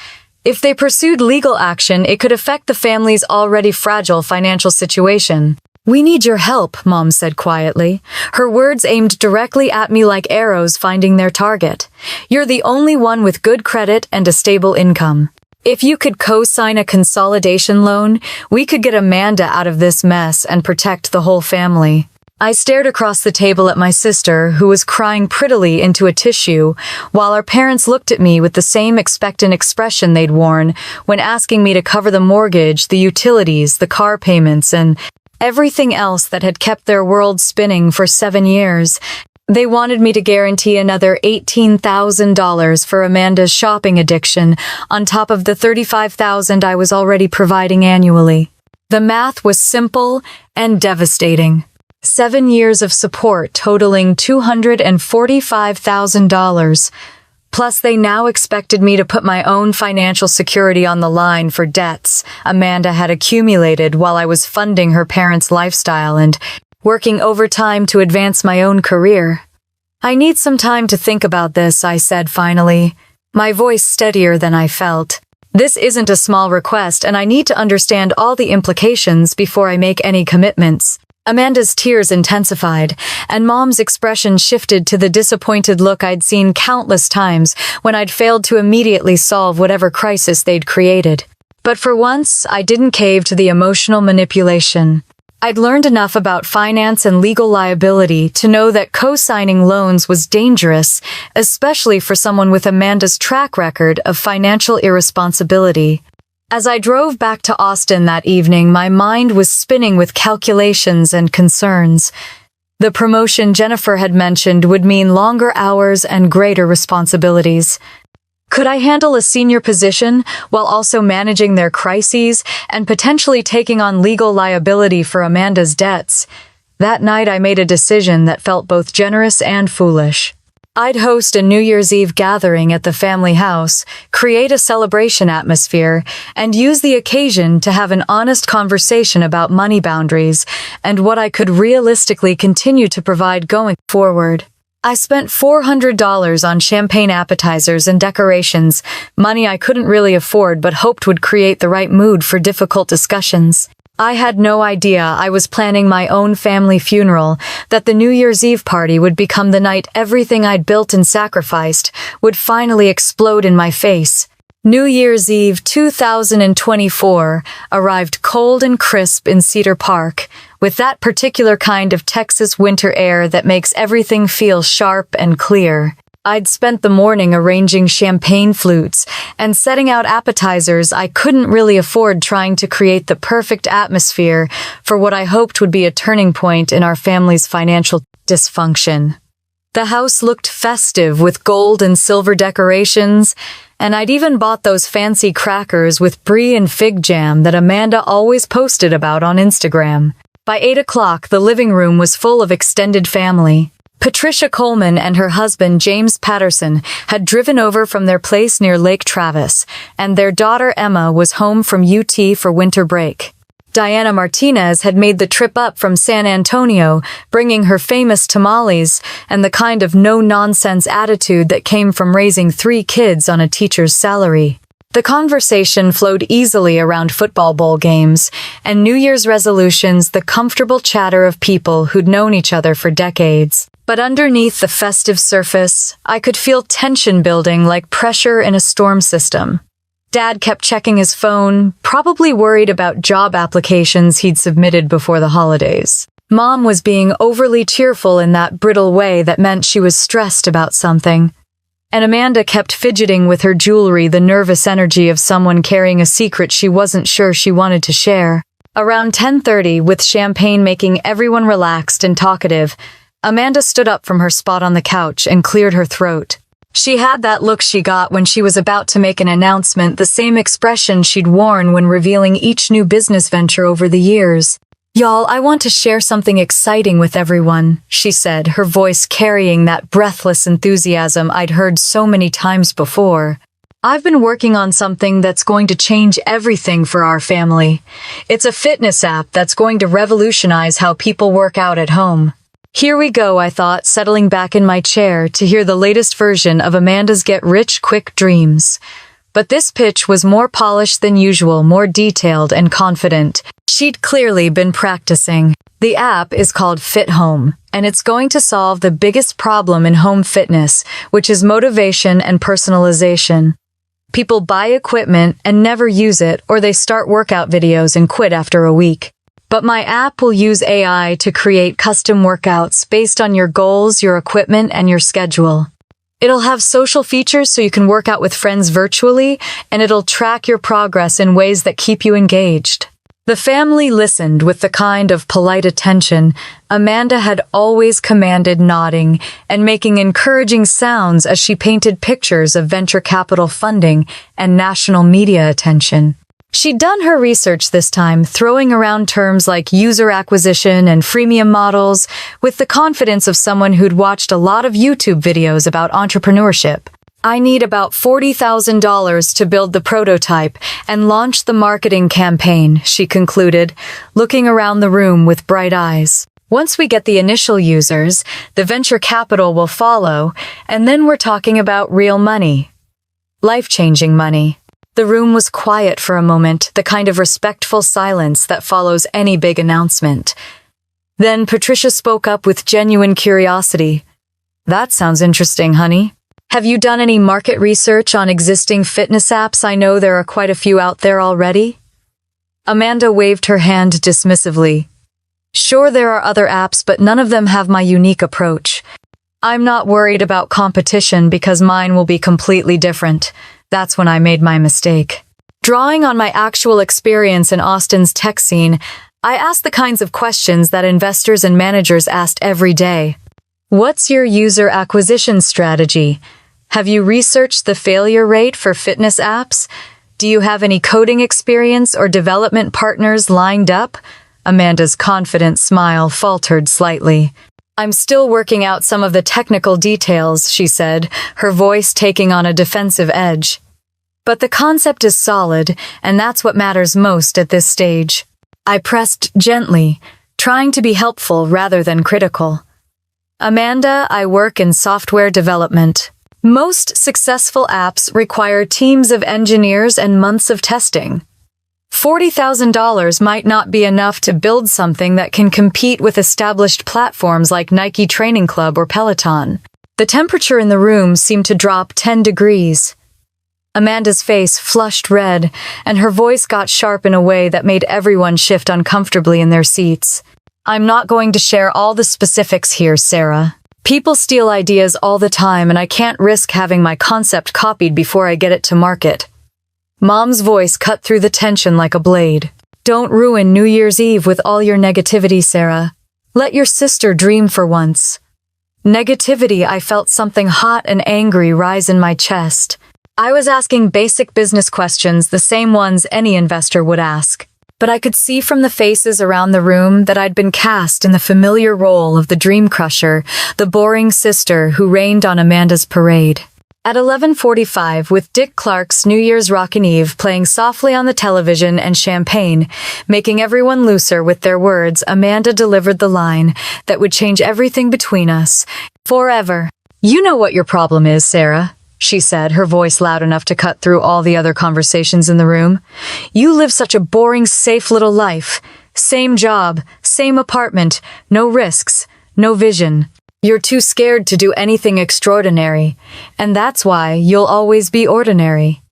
If they pursued legal action, it could affect the family's already fragile financial situation. "We need your help," Mom said quietly, her words aimed directly at me like arrows finding their target. "You're the only one with good credit and a stable income. If you could co-sign a consolidation loan, we could get Amanda out of this mess and protect the whole family." I stared across the table at my sister, who was crying prettily into a tissue, while our parents looked at me with the same expectant expression they'd worn when asking me to cover the mortgage, the utilities, the car payments, and everything else that had kept their world spinning for 7 years. They wanted me to guarantee another $18,000 for Amanda's shopping addiction, on top of the $35,000 I was already providing annually. The math was simple and devastating. 7 years of support totaling $245,000. Plus, they now expected me to put my own financial security on the line for debts Amanda had accumulated while I was funding her parents' lifestyle and working overtime to advance my own career. "I need some time to think about this," I said finally, my voice steadier than I felt. "This isn't a small request, and I need to understand all the implications before I make any commitments." Amanda's tears intensified, and Mom's expression shifted to the disappointed look I'd seen countless times when I'd failed to immediately solve whatever crisis they'd created. But for once, I didn't cave to the emotional manipulation. I'd learned enough about finance and legal liability to know that co-signing loans was dangerous, especially for someone with Amanda's track record of financial irresponsibility. As I drove back to Austin that evening, my mind was spinning with calculations and concerns. The promotion Jennifer had mentioned would mean longer hours and greater responsibilities. Could I handle a senior position while also managing their crises and potentially taking on legal liability for Amanda's debts? That night I made a decision that felt both generous and foolish. I'd host a New Year's Eve gathering at the family house, create a celebration atmosphere, and use the occasion to have an honest conversation about money boundaries and what I could realistically continue to provide going forward. I spent $400 on champagne appetizers and decorations, money I couldn't really afford but hoped would create the right mood for difficult discussions. I had no idea I was planning my own family funeral, that the New Year's Eve party would become the night everything I'd built and sacrificed would finally explode in my face. New Year's Eve 2024 arrived cold and crisp in Cedar Park, with that particular kind of Texas winter air that makes everything feel sharp and clear. I'd spent the morning arranging champagne flutes and setting out appetizers I couldn't really afford, trying to create the perfect atmosphere for what I hoped would be a turning point in our family's financial dysfunction. The house looked festive with gold and silver decorations, and I'd even bought those fancy crackers with brie and fig jam that Amanda always posted about on Instagram. By 8 o'clock, the living room was full of extended family. Patricia Coleman and her husband James Patterson had driven over from their place near Lake Travis, and their daughter Emma was home from UT for winter break. Diana Martinez had made the trip up from San Antonio, bringing her famous tamales and the kind of no-nonsense attitude that came from raising 3 kids on a teacher's salary. The conversation flowed easily around football bowl games and New Year's resolutions, the comfortable chatter of people who'd known each other for decades. But underneath the festive surface, I could feel tension building like pressure in a storm system. Dad kept checking his phone, probably worried about job applications he'd submitted before the holidays. Mom was being overly cheerful in that brittle way that meant she was stressed about something. And Amanda kept fidgeting with her jewelry, the nervous energy of someone carrying a secret she wasn't sure she wanted to share. Around 10:30, with champagne making everyone relaxed and talkative, Amanda stood up from her spot on the couch and cleared her throat. She had that look she got when she was about to make an announcement, the same expression she'd worn when revealing each new business venture over the years. "Y'all, I want to share something exciting with everyone," she said, her voice carrying that breathless enthusiasm I'd heard so many times before. "I've been working on something that's going to change everything for our family. It's a fitness app that's going to revolutionize how people work out at home." Here we go, I thought, settling back in my chair to hear the latest version of Amanda's get-rich-quick dreams. But this pitch was more polished than usual, more detailed and confident. She'd clearly been practicing. The app is called Fit Home, and it's going to solve the biggest problem in home fitness, which is motivation and personalization. People buy equipment and never use it, or they start workout videos and quit after a week. But my app will use AI to create custom workouts based on your goals, your equipment, and your schedule. It'll have social features so you can work out with friends virtually, and it'll track your progress in ways that keep you engaged. The family listened with the kind of polite attention Amanda had always commanded, nodding and making encouraging sounds as she painted pictures of venture capital funding and national media attention. She'd done her research this time, throwing around terms like user acquisition and freemium models with the confidence of someone who'd watched a lot of YouTube videos about entrepreneurship. "I need about $40,000 to build the prototype and launch the marketing campaign," she concluded, looking around the room with bright eyes. "Once we get the initial users, the venture capital will follow, and then we're talking about real money. Life-changing money." The room was quiet for a moment, the kind of respectful silence that follows any big announcement. Then Patricia spoke up with genuine curiosity. "That sounds interesting, honey. Have you done any market research on existing fitness apps? I know there are quite a few out there already. Amanda waved her hand dismissively. Sure, there are other apps, but none of them have my unique approach. I'm not worried about competition because mine will be completely different. That's when I made my mistake. Drawing on my actual experience in Austin's tech scene, I asked the kinds of questions that investors and managers asked every day. What's your user acquisition strategy? Have you researched the failure rate for fitness apps? Do you have any coding experience or development partners lined up? Amanda's confident smile faltered slightly. I'm still working out some of the technical details, she said, her voice taking on a defensive edge. But the concept is solid, and that's what matters most at this stage. I pressed gently, trying to be helpful rather than critical. Amanda, I work in software development. Most successful apps require teams of engineers and months of testing. $40,000 might not be enough to build something that can compete with established platforms like Nike Training Club or Peloton. The temperature in the room seemed to drop 10 degrees. Amanda's face flushed red, and her voice got sharp in a way that made everyone shift uncomfortably in their seats. I'm not going to share all the specifics here, Sarah. People steal ideas all the time, and I can't risk having my concept copied before I get it to market. Mom's voice cut through the tension like a blade. Don't ruin New Year's Eve with all your negativity, Sarah. Let your sister dream for once. Negativity, I felt something hot and angry rise in my chest. I was asking basic business questions, the same ones any investor would ask. But I could see from the faces around the room that I'd been cast in the familiar role of the dream crusher, the boring sister who rained on Amanda's parade. At 11:45, with Dick Clark's New Year's Rockin' Eve playing softly on the television and champagne, making everyone looser with their words, Amanda delivered the line that would change everything between us, forever. You know what your problem is, Sarah, she said, her voice loud enough to cut through all the other conversations in the room. You live such a boring, safe little life. Same job, same apartment, no risks, no vision. You're too scared to do anything extraordinary, and that's why you'll always be ordinary.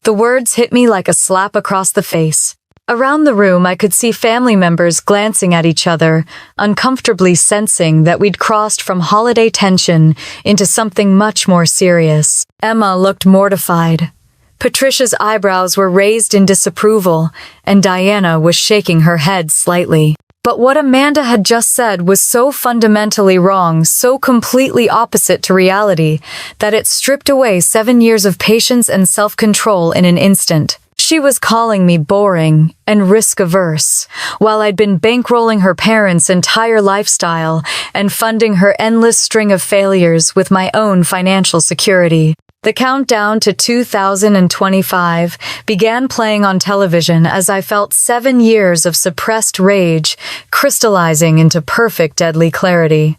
The words hit me like a slap across the face. Around the room, I could see family members glancing at each other, uncomfortably sensing that we'd crossed from holiday tension into something much more serious. Emma looked mortified. Patricia's eyebrows were raised in disapproval, and Diana was shaking her head slightly. But what Amanda had just said was so fundamentally wrong, so completely opposite to reality, that it stripped away 7 years of patience and self-control in an instant. She was calling me boring and risk-averse, while I'd been bankrolling her parents' entire lifestyle and funding her endless string of failures with my own financial security. The countdown to 2025 began playing on television as I felt 7 years of suppressed rage crystallizing into perfect deadly clarity.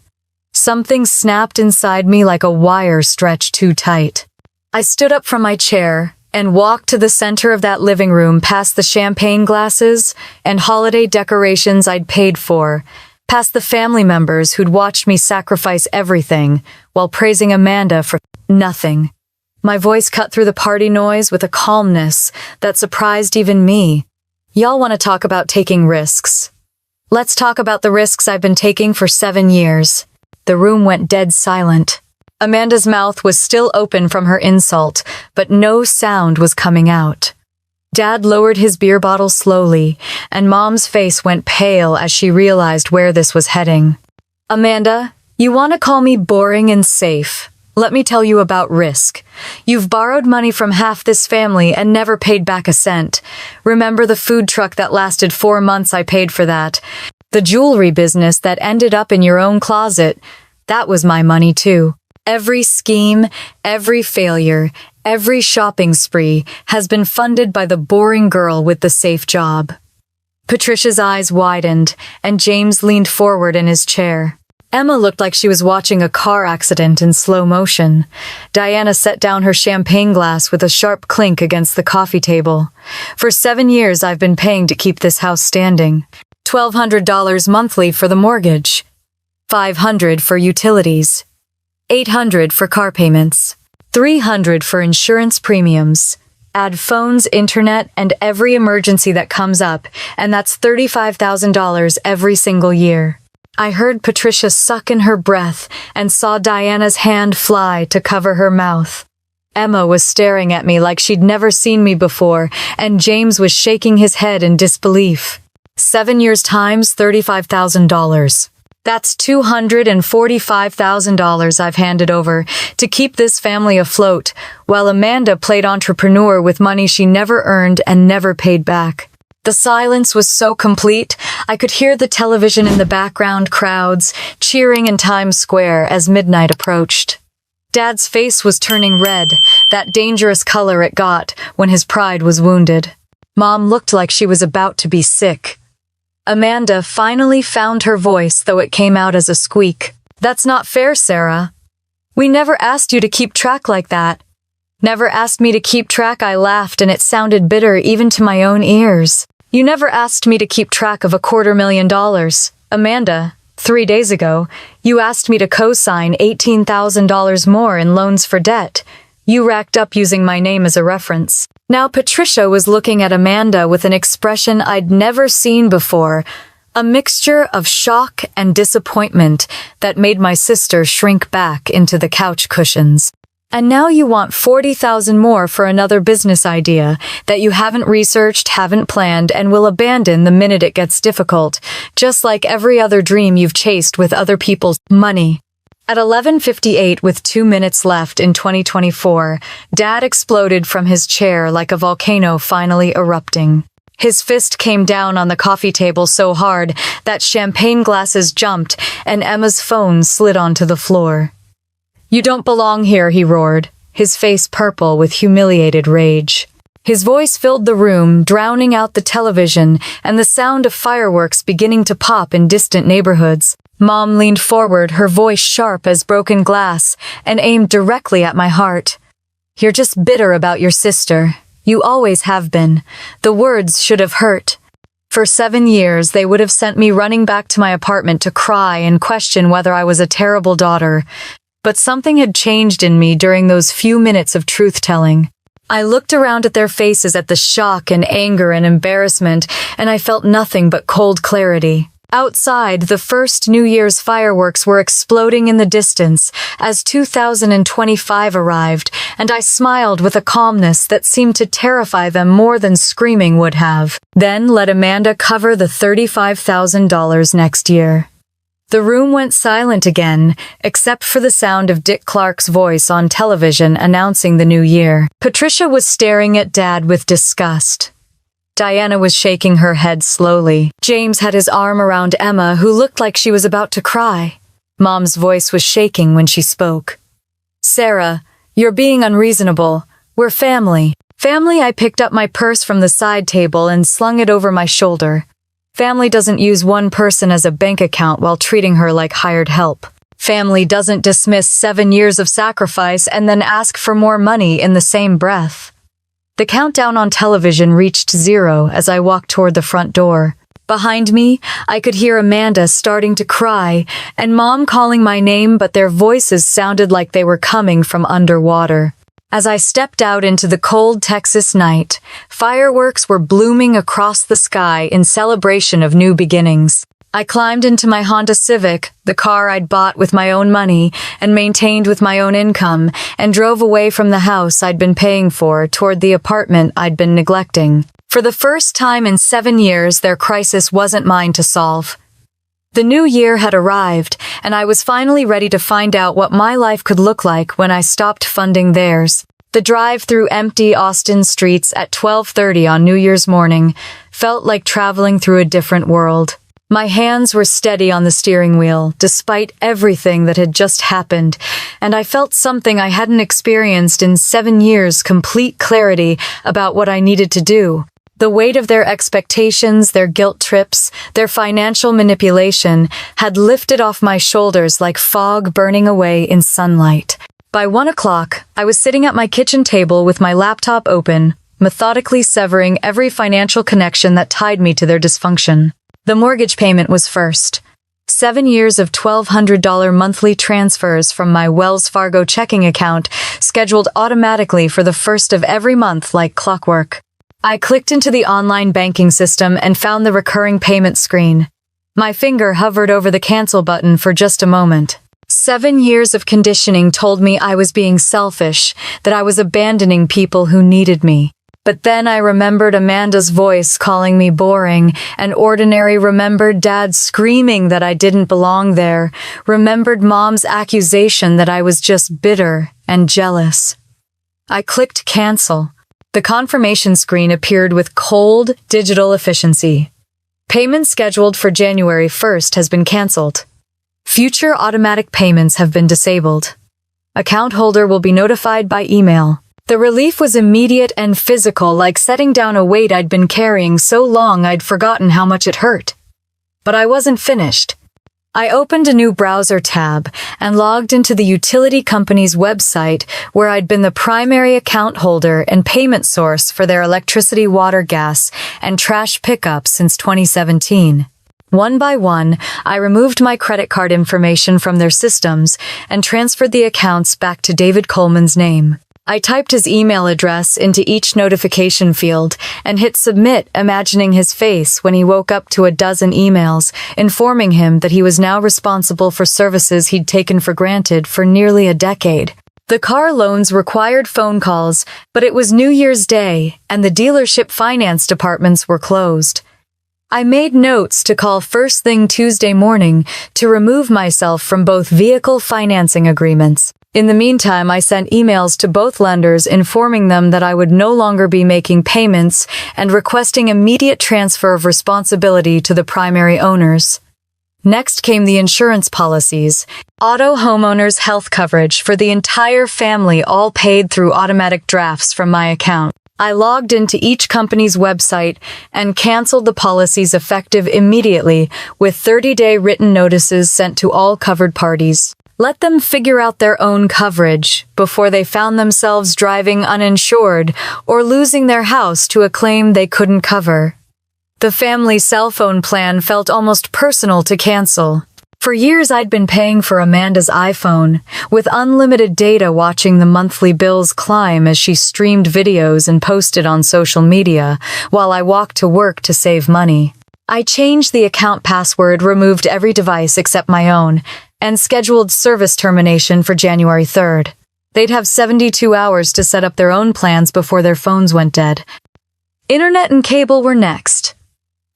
Something snapped inside me like a wire stretched too tight. I stood up from my chair and walked to the center of that living room past the champagne glasses and holiday decorations I'd paid for, past the family members who'd watched me sacrifice everything while praising Amanda for nothing. My voice cut through the party noise with a calmness that surprised even me. Y'all want to talk about taking risks? Let's talk about the risks I've been taking for 7 years. The room went dead silent. Amanda's mouth was still open from her insult, but no sound was coming out. Dad lowered his beer bottle slowly, and Mom's face went pale as she realized where this was heading. Amanda, you want to call me boring and safe? Let me tell you about risk. You've borrowed money from half this family and never paid back a cent. Remember the food truck that lasted 4 months? I paid for that. The jewelry business that ended up in your own closet? That was my money too. Every scheme, every failure, every shopping spree has been funded by the boring girl with the safe job. Patricia's eyes widened, and James leaned forward in his chair. Emma looked like she was watching a car accident in slow motion. Diana set down her champagne glass with a sharp clink against the coffee table. For 7 years I've been paying to keep this house standing. $1,200 monthly for the mortgage. $500 for utilities. $800 for car payments. $300 for insurance premiums. Add phones, internet, and every emergency that comes up, and that's $35,000 every single year. I heard Patricia suck in her breath and saw Diana's hand fly to cover her mouth. Emma was staring at me like she'd never seen me before, and James was shaking his head in disbelief. 7 years times $35,000. That's $245,000 I've handed over to keep this family afloat, while Amanda played entrepreneur with money she never earned and never paid back. The silence was so complete, I could hear the television in the background, crowds cheering in Times Square as midnight approached. Dad's face was turning red, that dangerous color it got when his pride was wounded. Mom looked like she was about to be sick. Amanda finally found her voice, though it came out as a squeak. "That's not fair, Sarah. We never asked you to keep track like that." "Never asked me to keep track?" I laughed, and it sounded bitter even to my own ears. "You never asked me to keep track of $250,000. Amanda, 3 days ago, you asked me to co-sign $18,000 more in loans for debt. You racked up using my name as a reference." Now Patricia was looking at Amanda with an expression I'd never seen before, a mixture of shock and disappointment that made my sister shrink back into the couch cushions. "And now you want $40,000 more for another business idea that you haven't researched, haven't planned, and will abandon the minute it gets difficult, just like every other dream you've chased with other people's money." At 11:58, with 2 minutes left in 2024, Dad exploded from his chair like a volcano finally erupting. His fist came down on the coffee table so hard that champagne glasses jumped and Emma's phone slid onto the floor. "You don't belong here," he roared, his face purple with humiliated rage. His voice filled the room, drowning out the television and the sound of fireworks beginning to pop in distant neighborhoods. Mom leaned forward, her voice sharp as broken glass, and aimed directly at my heart. "You're just bitter about your sister. You always have been." The words should have hurt. For 7 years, they would have sent me running back to my apartment to cry and question whether I was a terrible daughter. But something had changed in me during those few minutes of truth-telling. I looked around at their faces at the shock and anger and embarrassment, and I felt nothing but cold clarity. Outside, the first New Year's fireworks were exploding in the distance as 2025 arrived, and I smiled with a calmness that seemed to terrify them more than screaming would have. Then let Amanda cover the $35,000 next year. The room went silent again, except for the sound of Dick Clark's voice on television announcing the new year. Patricia was staring at Dad with disgust. Diana was shaking her head slowly. James had his arm around Emma, who looked like she was about to cry. Mom's voice was shaking when she spoke. "Sarah, you're being unreasonable. We're family." Family. I picked up my purse from the side table and slung it over my shoulder. Family doesn't use one person as a bank account while treating her like hired help. Family doesn't dismiss 7 years of sacrifice and then ask for more money in the same breath. The countdown on television reached 0 as I walked toward the front door. Behind me, I could hear Amanda starting to cry and Mom calling my name, but their voices sounded like they were coming from underwater. As I stepped out into the cold Texas night, fireworks were blooming across the sky in celebration of new beginnings. I climbed into my Honda Civic, the car I'd bought with my own money and maintained with my own income, and drove away from the house I'd been paying for toward the apartment I'd been neglecting. For the first time in 7 years, their crisis wasn't mine to solve. The new year had arrived, and I was finally ready to find out what my life could look like when I stopped funding theirs. The drive through empty Austin streets at 12:30 on New Year's morning felt like traveling through a different world. My hands were steady on the steering wheel, despite everything that had just happened, and I felt something I hadn't experienced in 7 years: complete clarity about what I needed to do. The weight of their expectations, their guilt trips, their financial manipulation had lifted off my shoulders like fog burning away in sunlight. By 1 o'clock, I was sitting at my kitchen table with my laptop open, methodically severing every financial connection that tied me to their dysfunction. The mortgage payment was first. 7 years of $1,200 monthly transfers from my Wells Fargo checking account scheduled automatically for the first of every month like clockwork. I clicked into the online banking system and found the recurring payment screen. My finger hovered over the cancel button for just a moment. 7 years of conditioning told me I was being selfish, that I was abandoning people who needed me. But then I remembered Amanda's voice calling me boring, and ordinary, remembered Dad screaming that I didn't belong there, remembered Mom's accusation that I was just bitter and jealous. I clicked cancel. The confirmation screen appeared with cold, digital efficiency. Payment scheduled for January 1st has been canceled. Future automatic payments have been disabled. Account holder will be notified by email. The relief was immediate and physical, like setting down a weight I'd been carrying so long I'd forgotten how much it hurt. But I wasn't finished. I opened a new browser tab and logged into the utility company's website where I'd been the primary account holder and payment source for their electricity, water, gas, and trash pickup since 2017. One by one, I removed my credit card information from their systems and transferred the accounts back to David Coleman's name. I typed his email address into each notification field and hit submit, imagining his face when he woke up to a dozen emails informing him that he was now responsible for services he'd taken for granted for nearly a decade. The car loans required phone calls, but it was New Year's Day and the dealership finance departments were closed. I made notes to call first thing Tuesday morning to remove myself from both vehicle financing agreements. In the meantime, I sent emails to both lenders informing them that I would no longer be making payments and requesting immediate transfer of responsibility to the primary owners. Next came the insurance policies. Auto homeowners health coverage for the entire family, all paid through automatic drafts from my account. I logged into each company's website and canceled the policies effective immediately with 30-day written notices sent to all covered parties. Let them figure out their own coverage before they found themselves driving uninsured or losing their house to a claim they couldn't cover. The family cell phone plan felt almost personal to cancel. For years I'd been paying for Amanda's iPhone, with unlimited data, watching the monthly bills climb as she streamed videos and posted on social media while I walked to work to save money. I changed the account password, removed every device except my own, and scheduled service termination for January 3rd. They'd have 72 hours to set up their own plans before their phones went dead. Internet and cable were next.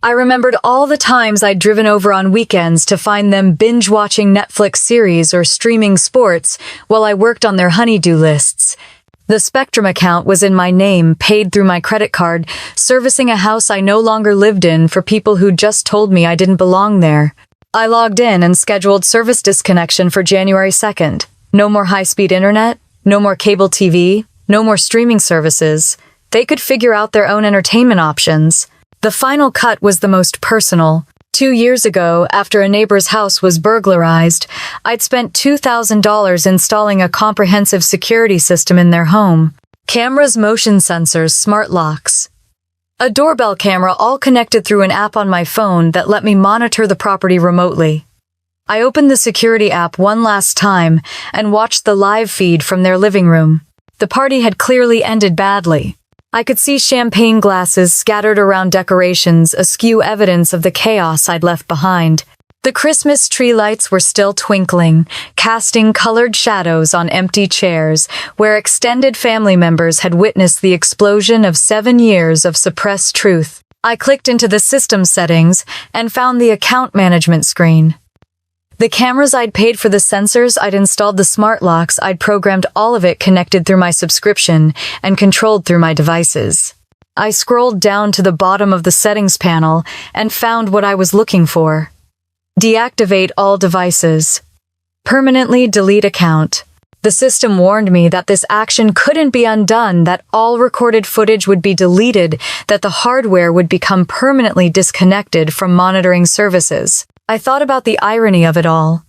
I remembered all the times I'd driven over on weekends to find them binge-watching Netflix series or streaming sports while I worked on their honey-do lists. The Spectrum account was in my name, paid through my credit card, servicing a house I no longer lived in for people who just told me I didn't belong there. I logged in and scheduled service disconnection for January 2nd. No more high-speed internet, no more cable TV, no more streaming services. They could figure out their own entertainment options. The final cut was the most personal. 2 years ago, after a neighbor's house was burglarized, I'd spent $2,000 installing a comprehensive security system in their home. Cameras, motion sensors, smart locks. A doorbell camera, all connected through an app on my phone that let me monitor the property remotely. I opened the security app one last time and watched the live feed from their living room. The party had clearly ended badly. I could see champagne glasses scattered around decorations, askew evidence of the chaos I'd left behind. The Christmas tree lights were still twinkling, casting colored shadows on empty chairs, where extended family members had witnessed the explosion of 7 years of suppressed truth. I clicked into the system settings and found the account management screen. The cameras I'd paid for, the sensors I'd installed, the smart locks I'd programmed, all of it connected through my subscription and controlled through my devices. I scrolled down to the bottom of the settings panel and found what I was looking for. Deactivate all devices. Permanently delete account. The system warned me that this action couldn't be undone, that all recorded footage would be deleted, that the hardware would become permanently disconnected from monitoring services. I thought about the irony of it all.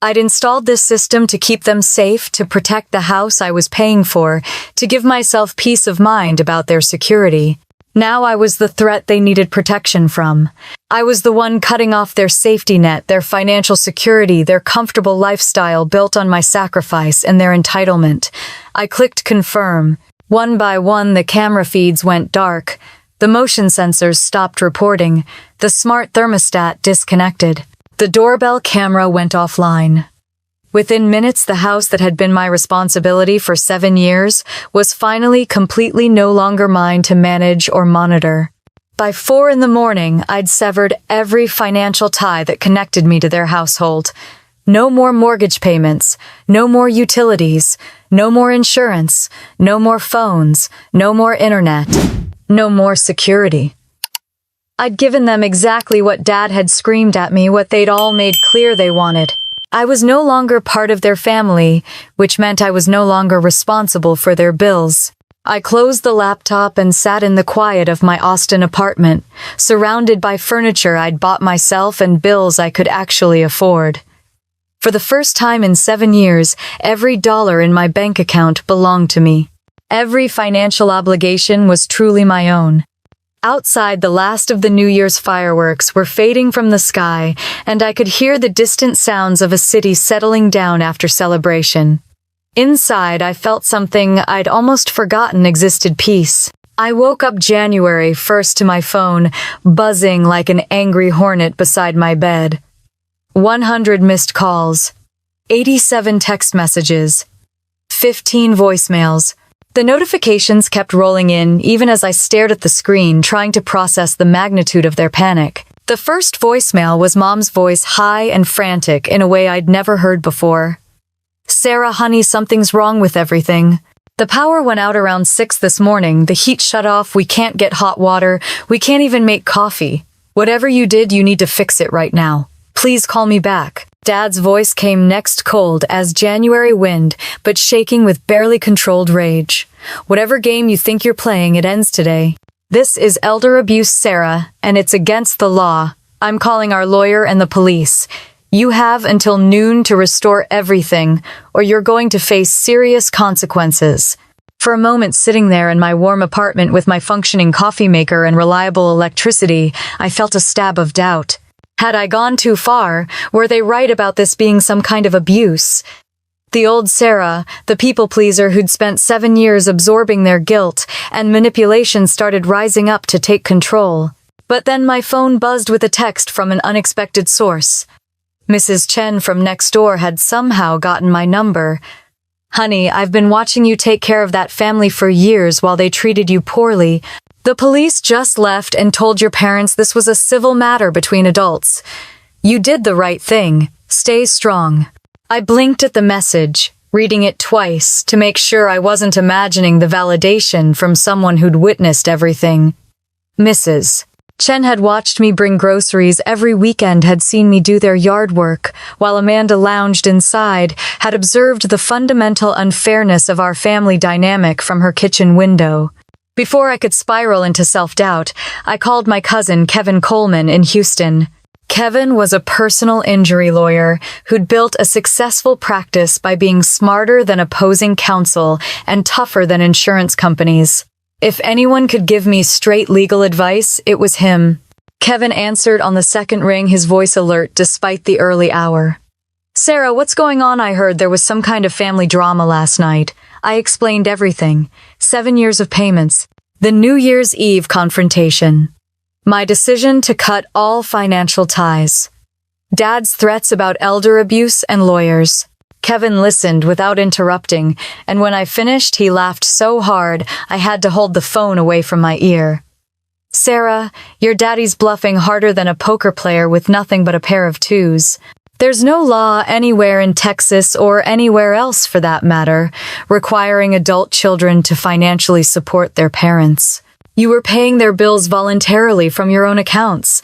I'd installed this system to keep them safe, to protect the house I was paying for, to give myself peace of mind about their security. Now I was the threat they needed protection from. I was the one cutting off their safety net, their financial security, their comfortable lifestyle built on my sacrifice and their entitlement. I clicked confirm. One by one, the camera feeds went dark. The motion sensors stopped reporting. The smart thermostat disconnected. The doorbell camera went offline. Within minutes, the house that had been my responsibility for 7 years was finally completely no longer mine to manage or monitor. By 4 in the morning, I'd severed every financial tie that connected me to their household. No more mortgage payments, no more utilities, no more insurance, no more phones, no more internet, no more security. I'd given them exactly what Dad had screamed at me, what they'd all made clear they wanted. I was no longer part of their family, which meant I was no longer responsible for their bills. I closed the laptop and sat in the quiet of my Austin apartment, surrounded by furniture I'd bought myself and bills I could actually afford. For the first time in 7 years, every dollar in my bank account belonged to me. Every financial obligation was truly my own. Outside, the last of the New Year's fireworks were fading from the sky, and I could hear the distant sounds of a city settling down after celebration. Inside, I felt something I'd almost forgotten existed: peace. I woke up January 1st to my phone, buzzing like an angry hornet beside my bed. 100 missed calls, 87 text messages, 15 voicemails. The notifications kept rolling in, even as I stared at the screen, trying to process the magnitude of their panic. The first voicemail was Mom's voice, high and frantic in a way I'd never heard before. "Sarah, honey, something's wrong with everything. The power went out around 6 this morning, the heat shut off, we can't get hot water, we can't even make coffee. Whatever you did, you need to fix it right now. Please call me back." Dad's voice came next, cold as January wind, but shaking with barely controlled rage. "Whatever game you think you're playing, it ends today. This is elder abuse, Sarah, and it's against the law. I'm calling our lawyer and the police. You have until noon to restore everything, or you're going to face serious consequences." For a moment, sitting there in my warm apartment with my functioning coffee maker and reliable electricity, I felt a stab of doubt. Had I gone too far? Were they right about this being some kind of abuse? The old Sarah, the people-pleaser who'd spent 7 years absorbing their guilt and manipulation, started rising up to take control. But then my phone buzzed with a text from an unexpected source. Mrs. Chen from next door had somehow gotten my number. "Honey, I've been watching you take care of that family for years while they treated you poorly. The police just left and told your parents this was a civil matter between adults. You did the right thing. Stay strong." I blinked at the message, reading it twice to make sure I wasn't imagining the validation from someone who'd witnessed everything. Mrs. Chen had watched me bring groceries every weekend, had seen me do their yard work, while Amanda lounged inside, had observed the fundamental unfairness of our family dynamic from her kitchen window. Before I could spiral into self-doubt, I called my cousin Kevin Coleman in Houston. Kevin was a personal injury lawyer who'd built a successful practice by being smarter than opposing counsel and tougher than insurance companies. If anyone could give me straight legal advice, it was him. Kevin answered on the second ring, his voice alert despite the early hour. "Sarah, what's going on? I heard there was some kind of family drama last night." I explained everything. 7 years of payments. The New Year's Eve confrontation. My decision to cut all financial ties. Dad's threats about elder abuse and lawyers. Kevin listened without interrupting, and when I finished, he laughed so hard I had to hold the phone away from my ear. "Sarah, your daddy's bluffing harder than a poker player with nothing but a pair of twos. There's no law anywhere in Texas, or anywhere else for that matter, requiring adult children to financially support their parents. You were paying their bills voluntarily from your own accounts.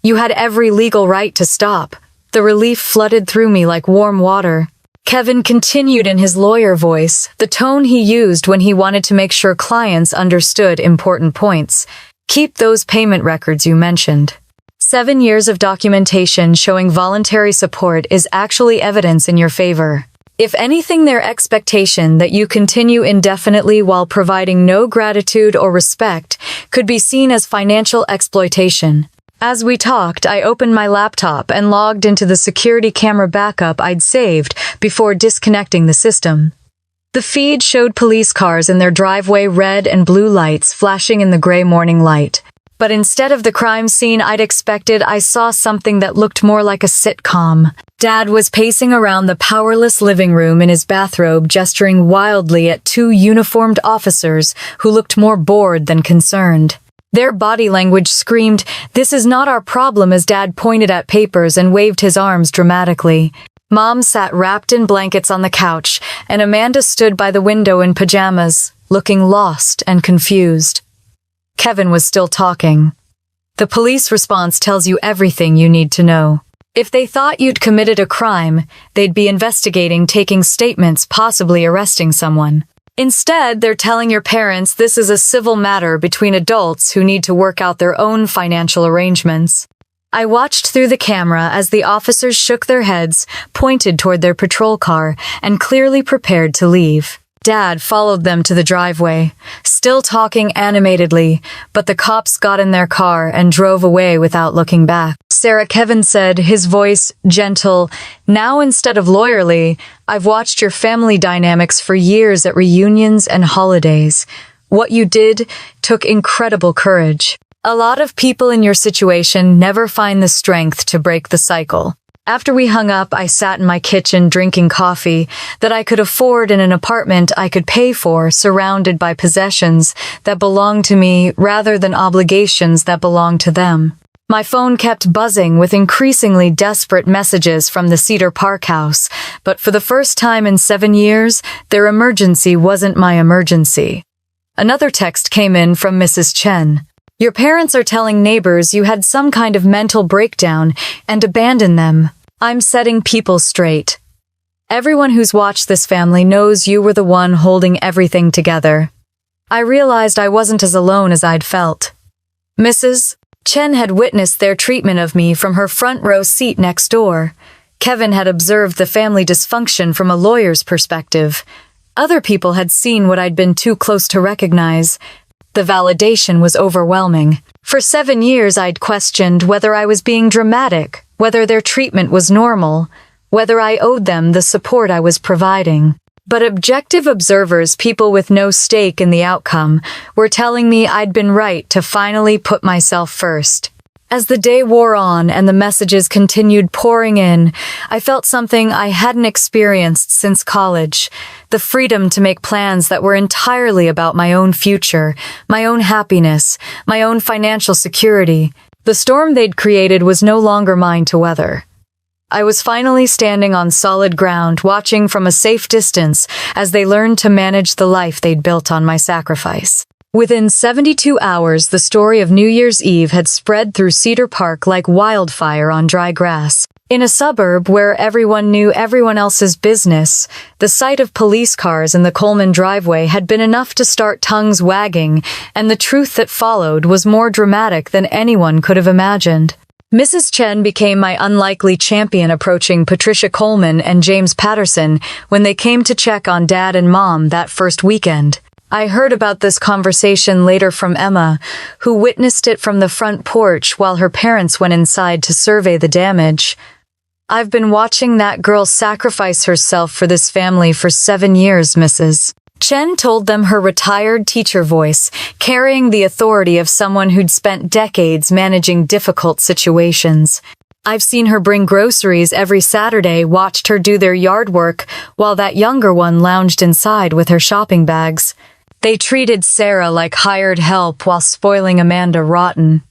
You had every legal right to stop." The relief flooded through me like warm water. Kevin continued in his lawyer voice, the tone he used when he wanted to make sure clients understood important points. "Keep those payment records you mentioned. 7 years of documentation showing voluntary support is actually evidence in your favor. If anything, their expectation that you continue indefinitely while providing no gratitude or respect could be seen as financial exploitation. As we talked, I opened my laptop and logged into the security camera backup I'd saved before disconnecting the system. The feed showed police cars in their driveway, red and blue lights flashing in the gray morning light. But instead of the crime scene I'd expected, I saw something that looked more like a sitcom. Dad was pacing around the powerless living room in his bathrobe, gesturing wildly at two uniformed officers who looked more bored than concerned. Their body language screamed, "This is not our problem," as Dad pointed at papers and waved his arms dramatically. Mom sat wrapped in blankets on the couch, and Amanda stood by the window in pajamas, looking lost and confused. Kevin was still talking. "The police response tells you everything you need to know. If they thought you'd committed a crime, they'd be investigating, taking statements, possibly arresting someone. Instead, they're telling your parents this is a civil matter between adults who need to work out their own financial arrangements." I watched through the camera as the officers shook their heads, pointed toward their patrol car, and clearly prepared to leave. Dad followed them to the driveway, still talking animatedly, but the cops got in their car and drove away without looking back. "Sarah," Kevin said, his voice gentle, "now instead of lawyerly, I've watched your family dynamics for years at reunions and holidays. What you did took incredible courage. A lot of people in your situation never find the strength to break the cycle." After we hung up, I sat in my kitchen drinking coffee that I could afford in an apartment I could pay for, surrounded by possessions that belonged to me rather than obligations that belonged to them. My phone kept buzzing with increasingly desperate messages from the Cedar Park house, but for the first time in 7 years, their emergency wasn't my emergency. Another text came in from Mrs. Chen. "Your parents are telling neighbors you had some kind of mental breakdown and abandoned them. I'm setting people straight. Everyone who's watched this family knows you were the one holding everything together." I realized I wasn't as alone as I'd felt. Mrs. Chen had witnessed their treatment of me from her front row seat next door. Kevin had observed the family dysfunction from a lawyer's perspective. Other people had seen what I'd been too close to recognize. The validation was overwhelming. For 7 years I'd questioned whether I was being dramatic, whether their treatment was normal, whether I owed them the support I was providing. But objective observers, people with no stake in the outcome, were telling me I'd been right to finally put myself first. As the day wore on and the messages continued pouring in, I felt something I hadn't experienced since college. The freedom to make plans that were entirely about my own future, my own happiness, my own financial security. The storm they'd created was no longer mine to weather. I was finally standing on solid ground, watching from a safe distance as they learned to manage the life they'd built on my sacrifice. Within 72 hours, the story of New Year's Eve had spread through Cedar Park like wildfire on dry grass. In a suburb where everyone knew everyone else's business, the sight of police cars in the Coleman driveway had been enough to start tongues wagging, and the truth that followed was more dramatic than anyone could have imagined. Mrs. Chen became my unlikely champion, approaching Patricia Coleman and James Patterson when they came to check on Dad and Mom that first weekend. I heard about this conversation later from Emma, who witnessed it from the front porch while her parents went inside to survey the damage. "I've been watching that girl sacrifice herself for this family for 7 years, Mrs. Chen told them, her retired teacher voice, carrying the authority of someone who'd spent decades managing difficult situations. "I've seen her bring groceries every Saturday, watched her do their yard work, while that younger one lounged inside with her shopping bags. They treated Sarah like hired help while spoiling Amanda rotten.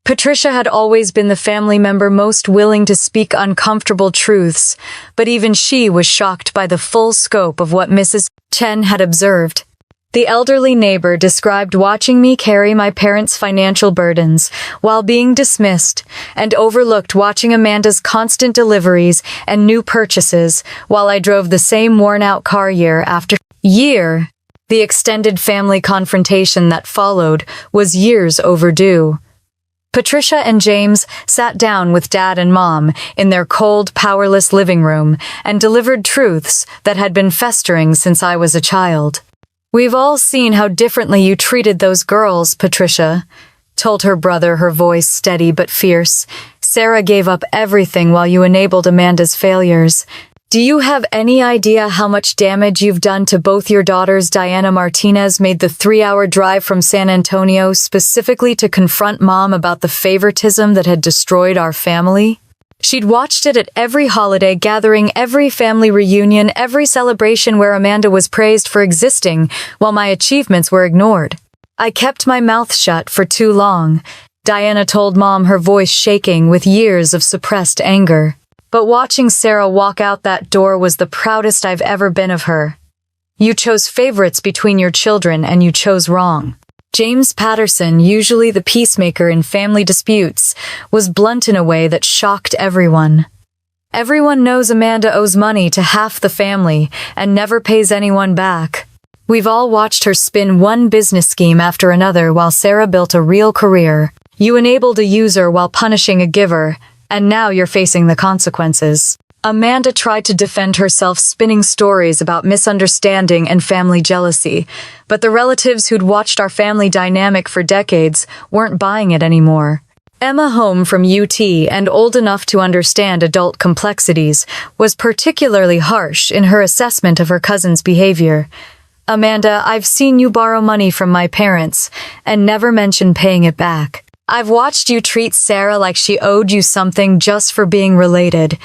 Patricia had always been the family member most willing to speak uncomfortable truths, but even she was shocked by the full scope of what Mrs. Chen had observed. The elderly neighbor described watching me carry my parents' financial burdens while being dismissed, and overlooked watching Amanda's constant deliveries and new purchases while I drove the same worn-out car year after year. The extended family confrontation that followed was years overdue. Patricia and James sat down with Dad and Mom in their cold, powerless living room and delivered truths that had been festering since I was a child. "We've all seen how differently you treated those girls, Patricia," told her brother, her voice steady but fierce. "Sarah gave up everything while you enabled Amanda's failures. Do you have any idea how much damage you've done to both your daughters?" Diana Martinez made the 3-hour drive from San Antonio specifically to confront Mom about the favoritism that had destroyed our family. She'd watched it at every holiday gathering, every family reunion, every celebration where Amanda was praised for existing while my achievements were ignored. "I kept my mouth shut for too long," Diana told Mom, her voice shaking with years of suppressed anger. "But watching Sarah walk out that door was the proudest I've ever been of her. You chose favorites between your children and you chose wrong." James Patterson, usually the peacemaker in family disputes, was blunt in a way that shocked everyone. "Everyone knows Amanda owes money to half the family and never pays anyone back. We've all watched her spin one business scheme after another while Sarah built a real career. You enabled a user while punishing a giver, and now you're facing the consequences." Amanda tried to defend herself, spinning stories about misunderstanding and family jealousy, but the relatives who'd watched our family dynamic for decades weren't buying it anymore. Emma, home from UT and old enough to understand adult complexities, was particularly harsh in her assessment of her cousin's behavior. "Amanda, I've seen you borrow money from my parents and never mention paying it back. I've watched you treat Sarah like she owed you something just for being related.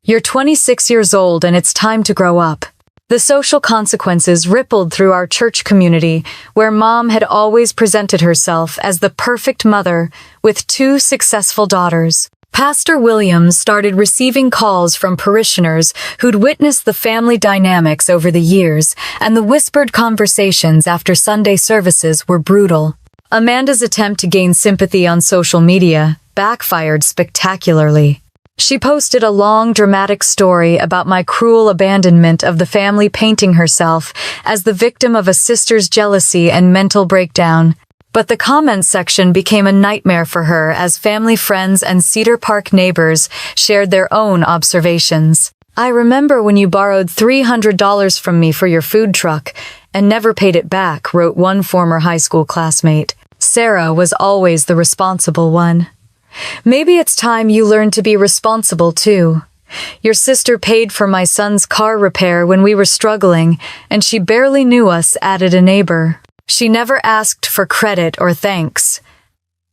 You're 26 years old and it's time to grow up." The social consequences rippled through our church community, where Mom had always presented herself as the perfect mother with 2 successful daughters. Pastor Williams started receiving calls from parishioners who'd witnessed the family dynamics over the years, and the whispered conversations after Sunday services were brutal. Amanda's attempt to gain sympathy on social media backfired spectacularly. She posted a long, dramatic story about my cruel abandonment of the family, painting herself as the victim of a sister's jealousy and mental breakdown. But the comments section became a nightmare for her as family friends and Cedar Park neighbors shared their own observations. "I remember when you borrowed $300 from me for your food truck and never paid it back," wrote one former high school classmate. "Sarah was always the responsible one. Maybe it's time you learned to be responsible too. Your sister paid for my son's car repair when we were struggling, and she barely knew us," added a neighbor. "She never asked for credit or thanks.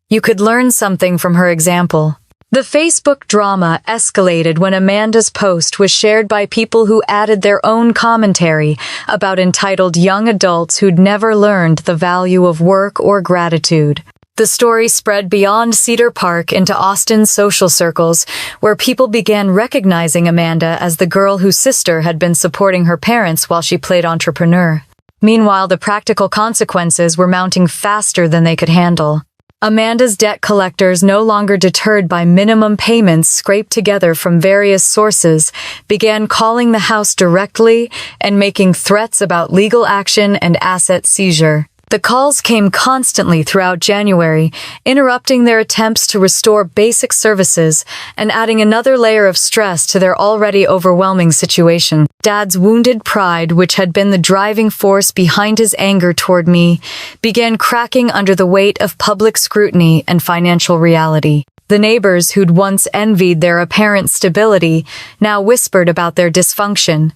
You could learn something from her example." The Facebook drama escalated when Amanda's post was shared by people who added their own commentary about entitled young adults who'd never learned the value of work or gratitude. The story spread beyond Cedar Park into Austin's social circles, where people began recognizing Amanda as the girl whose sister had been supporting her parents while she played entrepreneur. Meanwhile, the practical consequences were mounting faster than they could handle. Amanda's debt collectors, no longer deterred by minimum payments scraped together from various sources, began calling the house directly and making threats about legal action and asset seizure. The calls came constantly throughout January, interrupting their attempts to restore basic services and adding another layer of stress to their already overwhelming situation. Dad's wounded pride, which had been the driving force behind his anger toward me, began cracking under the weight of public scrutiny and financial reality. The neighbors who'd once envied their apparent stability now whispered about their dysfunction.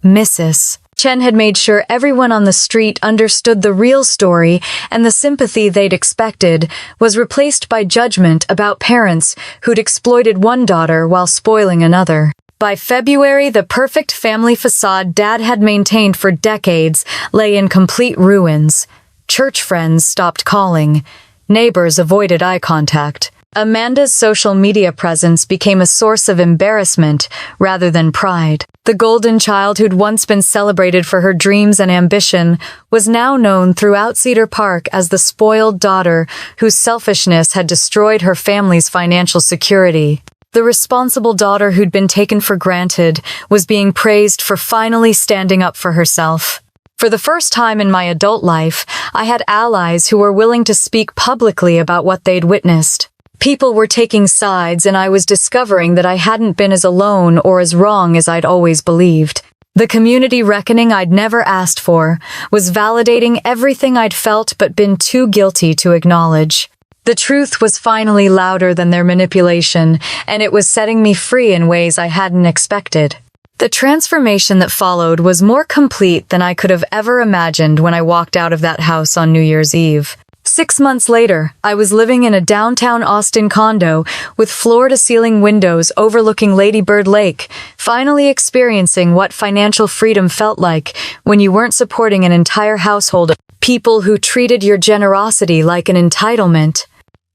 Mrs. Chen had made sure everyone on the street understood the real story, and the sympathy they'd expected was replaced by judgment about parents who'd exploited one daughter while spoiling another. By February, the perfect family facade Dad had maintained for decades lay in complete ruins. Church friends stopped calling. Neighbors avoided eye contact. Amanda's social media presence became a source of embarrassment rather than pride. The golden child who'd once been celebrated for her dreams and ambition was now known throughout Cedar Park as the spoiled daughter whose selfishness had destroyed her family's financial security. The responsible daughter who'd been taken for granted was being praised for finally standing up for herself. For the first time in my adult life, I had allies who were willing to speak publicly about what they'd witnessed. People were taking sides, and I was discovering that I hadn't been as alone or as wrong as I'd always believed. The community reckoning I'd never asked for was validating everything I'd felt but been too guilty to acknowledge. The truth was finally louder than their manipulation, and it was setting me free in ways I hadn't expected. The transformation that followed was more complete than I could have ever imagined when I walked out of that house on New Year's Eve. 6 months later, I was living in a downtown Austin condo with floor-to-ceiling windows overlooking Lady Bird Lake, finally experiencing what financial freedom felt like when you weren't supporting an entire household of people who treated your generosity like an entitlement.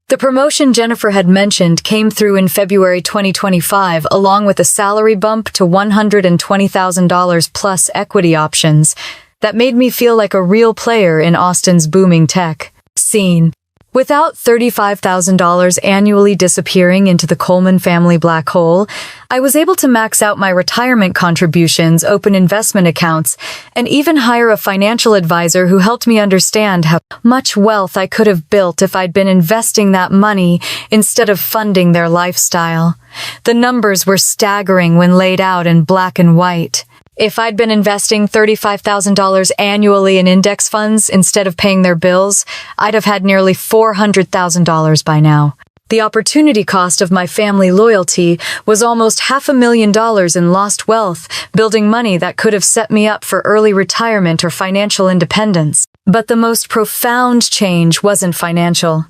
The promotion Jennifer had mentioned came through in February 2025, along with a salary bump to $120,000 plus equity options that made me feel like a real player in Austin's booming tech scene. Without $35,000 annually disappearing into the Coleman family black hole, I was able to max out my retirement contributions, open investment accounts, and even hire a financial advisor who helped me understand how much wealth I could have built if I'd been investing that money instead of funding their lifestyle. The numbers were staggering when laid out in black and white. If I'd been investing $35,000 annually in index funds instead of paying their bills, I'd have had nearly $400,000 by now. The opportunity cost of my family loyalty was almost $500,000 in lost wealth, building money that could have set me up for early retirement or financial independence. But the most profound change wasn't financial.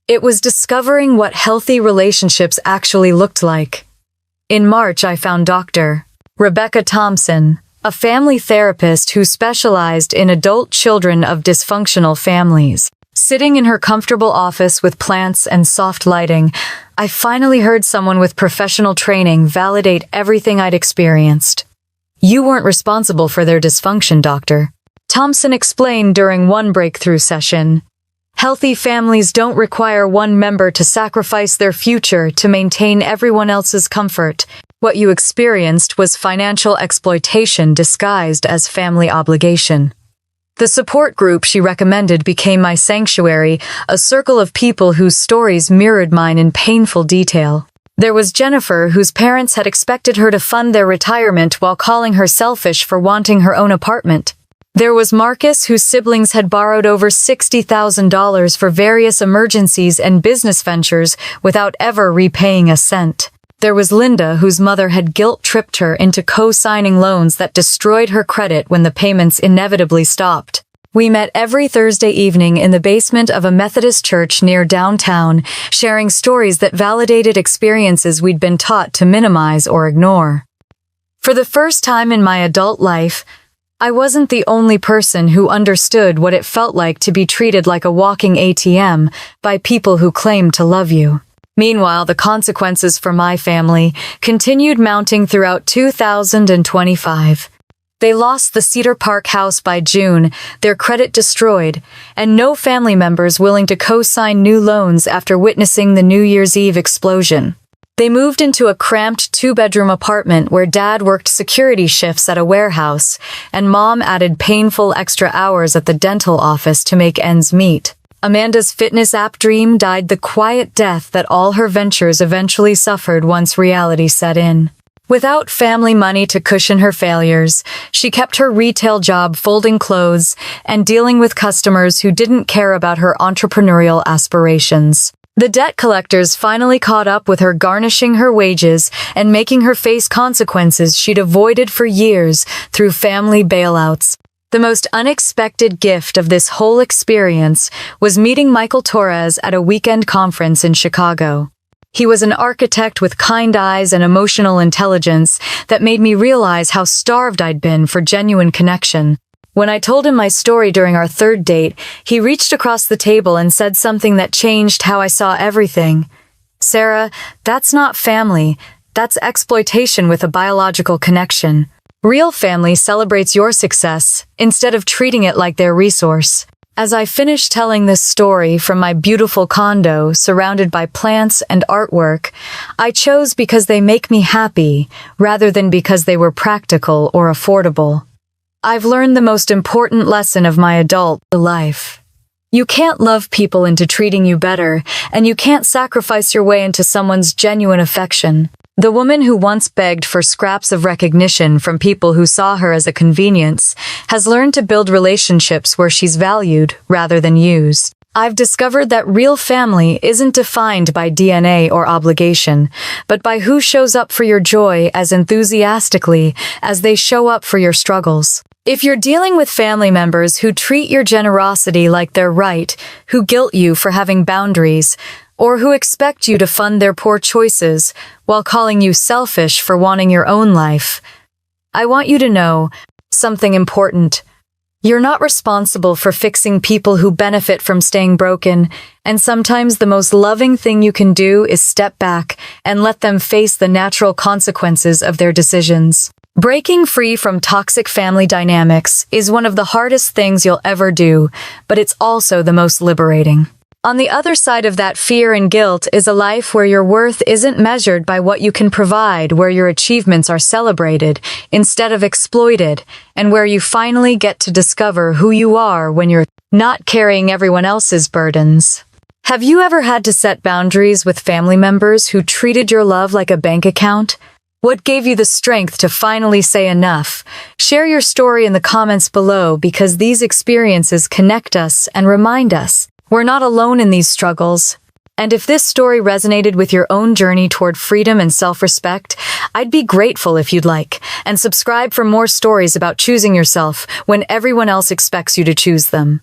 It was discovering what healthy relationships actually looked like. In March, I found Dr. Rebecca Thompson, a family therapist who specialized in adult children of dysfunctional families. Sitting in her comfortable office with plants and soft lighting, I finally heard someone with professional training validate everything I'd experienced. "You weren't responsible for their dysfunction, doctor," Thompson explained during one breakthrough session. "Healthy families don't require one member to sacrifice their future to maintain everyone else's comfort. What you experienced was financial exploitation disguised as family obligation." The support group she recommended became my sanctuary, a circle of people whose stories mirrored mine in painful detail. There was Jennifer, whose parents had expected her to fund their retirement while calling her selfish for wanting her own apartment. There was Marcus, whose siblings had borrowed over $60,000 for various emergencies and business ventures without ever repaying a cent. There was Linda, whose mother had guilt-tripped her into co-signing loans that destroyed her credit when the payments inevitably stopped. We met every Thursday evening in the basement of a Methodist church near downtown, sharing stories that validated experiences we'd been taught to minimize or ignore. For the first time in my adult life, I wasn't the only person who understood what it felt like to be treated like a walking ATM by people who claimed to love you. Meanwhile, the consequences for my family continued mounting throughout 2025. They lost the Cedar Park house by June, their credit destroyed, and no family members willing to co-sign new loans after witnessing the New Year's Eve explosion. They moved into a cramped 2-bedroom apartment where Dad worked security shifts at a warehouse, and Mom added painful extra hours at the dental office to make ends meet. Amanda's fitness app dream died the quiet death that all her ventures eventually suffered once reality set in. Without family money to cushion her failures, she kept her retail job folding clothes and dealing with customers who didn't care about her entrepreneurial aspirations. The debt collectors finally caught up with her, garnishing her wages and making her face consequences she'd avoided for years through family bailouts. The most unexpected gift of this whole experience was meeting Michael Torres at a weekend conference in Chicago. He was an architect with kind eyes and emotional intelligence that made me realize how starved I'd been for genuine connection. When I told him my story during our third date, he reached across the table and said something that changed how I saw everything. "Sarah, that's not family. That's exploitation with a biological connection. Real family celebrates your success instead of treating it like their resource." As I finished telling this story from my beautiful condo surrounded by plants and artwork, I chose because they make me happy rather than because they were practical or affordable. I've learned the most important lesson of my adult life. You can't love people into treating you better, and you can't sacrifice your way into someone's genuine affection. The woman who once begged for scraps of recognition from people who saw her as a convenience has learned to build relationships where she's valued rather than used. I've discovered that real family isn't defined by DNA or obligation, but by who shows up for your joy as enthusiastically as they show up for your struggles. If you're dealing with family members who treat your generosity like they're right, who guilt you for having boundaries, or who expect you to fund their poor choices while calling you selfish for wanting your own life, I want you to know something important. You're not responsible for fixing people who benefit from staying broken, and sometimes the most loving thing you can do is step back and let them face the natural consequences of their decisions. Breaking free from toxic family dynamics is one of the hardest things you'll ever do, but it's also the most liberating. On the other side of that fear and guilt is a life where your worth isn't measured by what you can provide, where your achievements are celebrated instead of exploited, and where you finally get to discover who you are when you're not carrying everyone else's burdens. Have you ever had to set boundaries with family members who treated your love like a bank account? What gave you the strength to finally say enough? Share your story in the comments below, because these experiences connect us and remind us we're not alone in these struggles. And if this story resonated with your own journey toward freedom and self-respect, I'd be grateful if you'd like and subscribe for more stories about choosing yourself when everyone else expects you to choose them.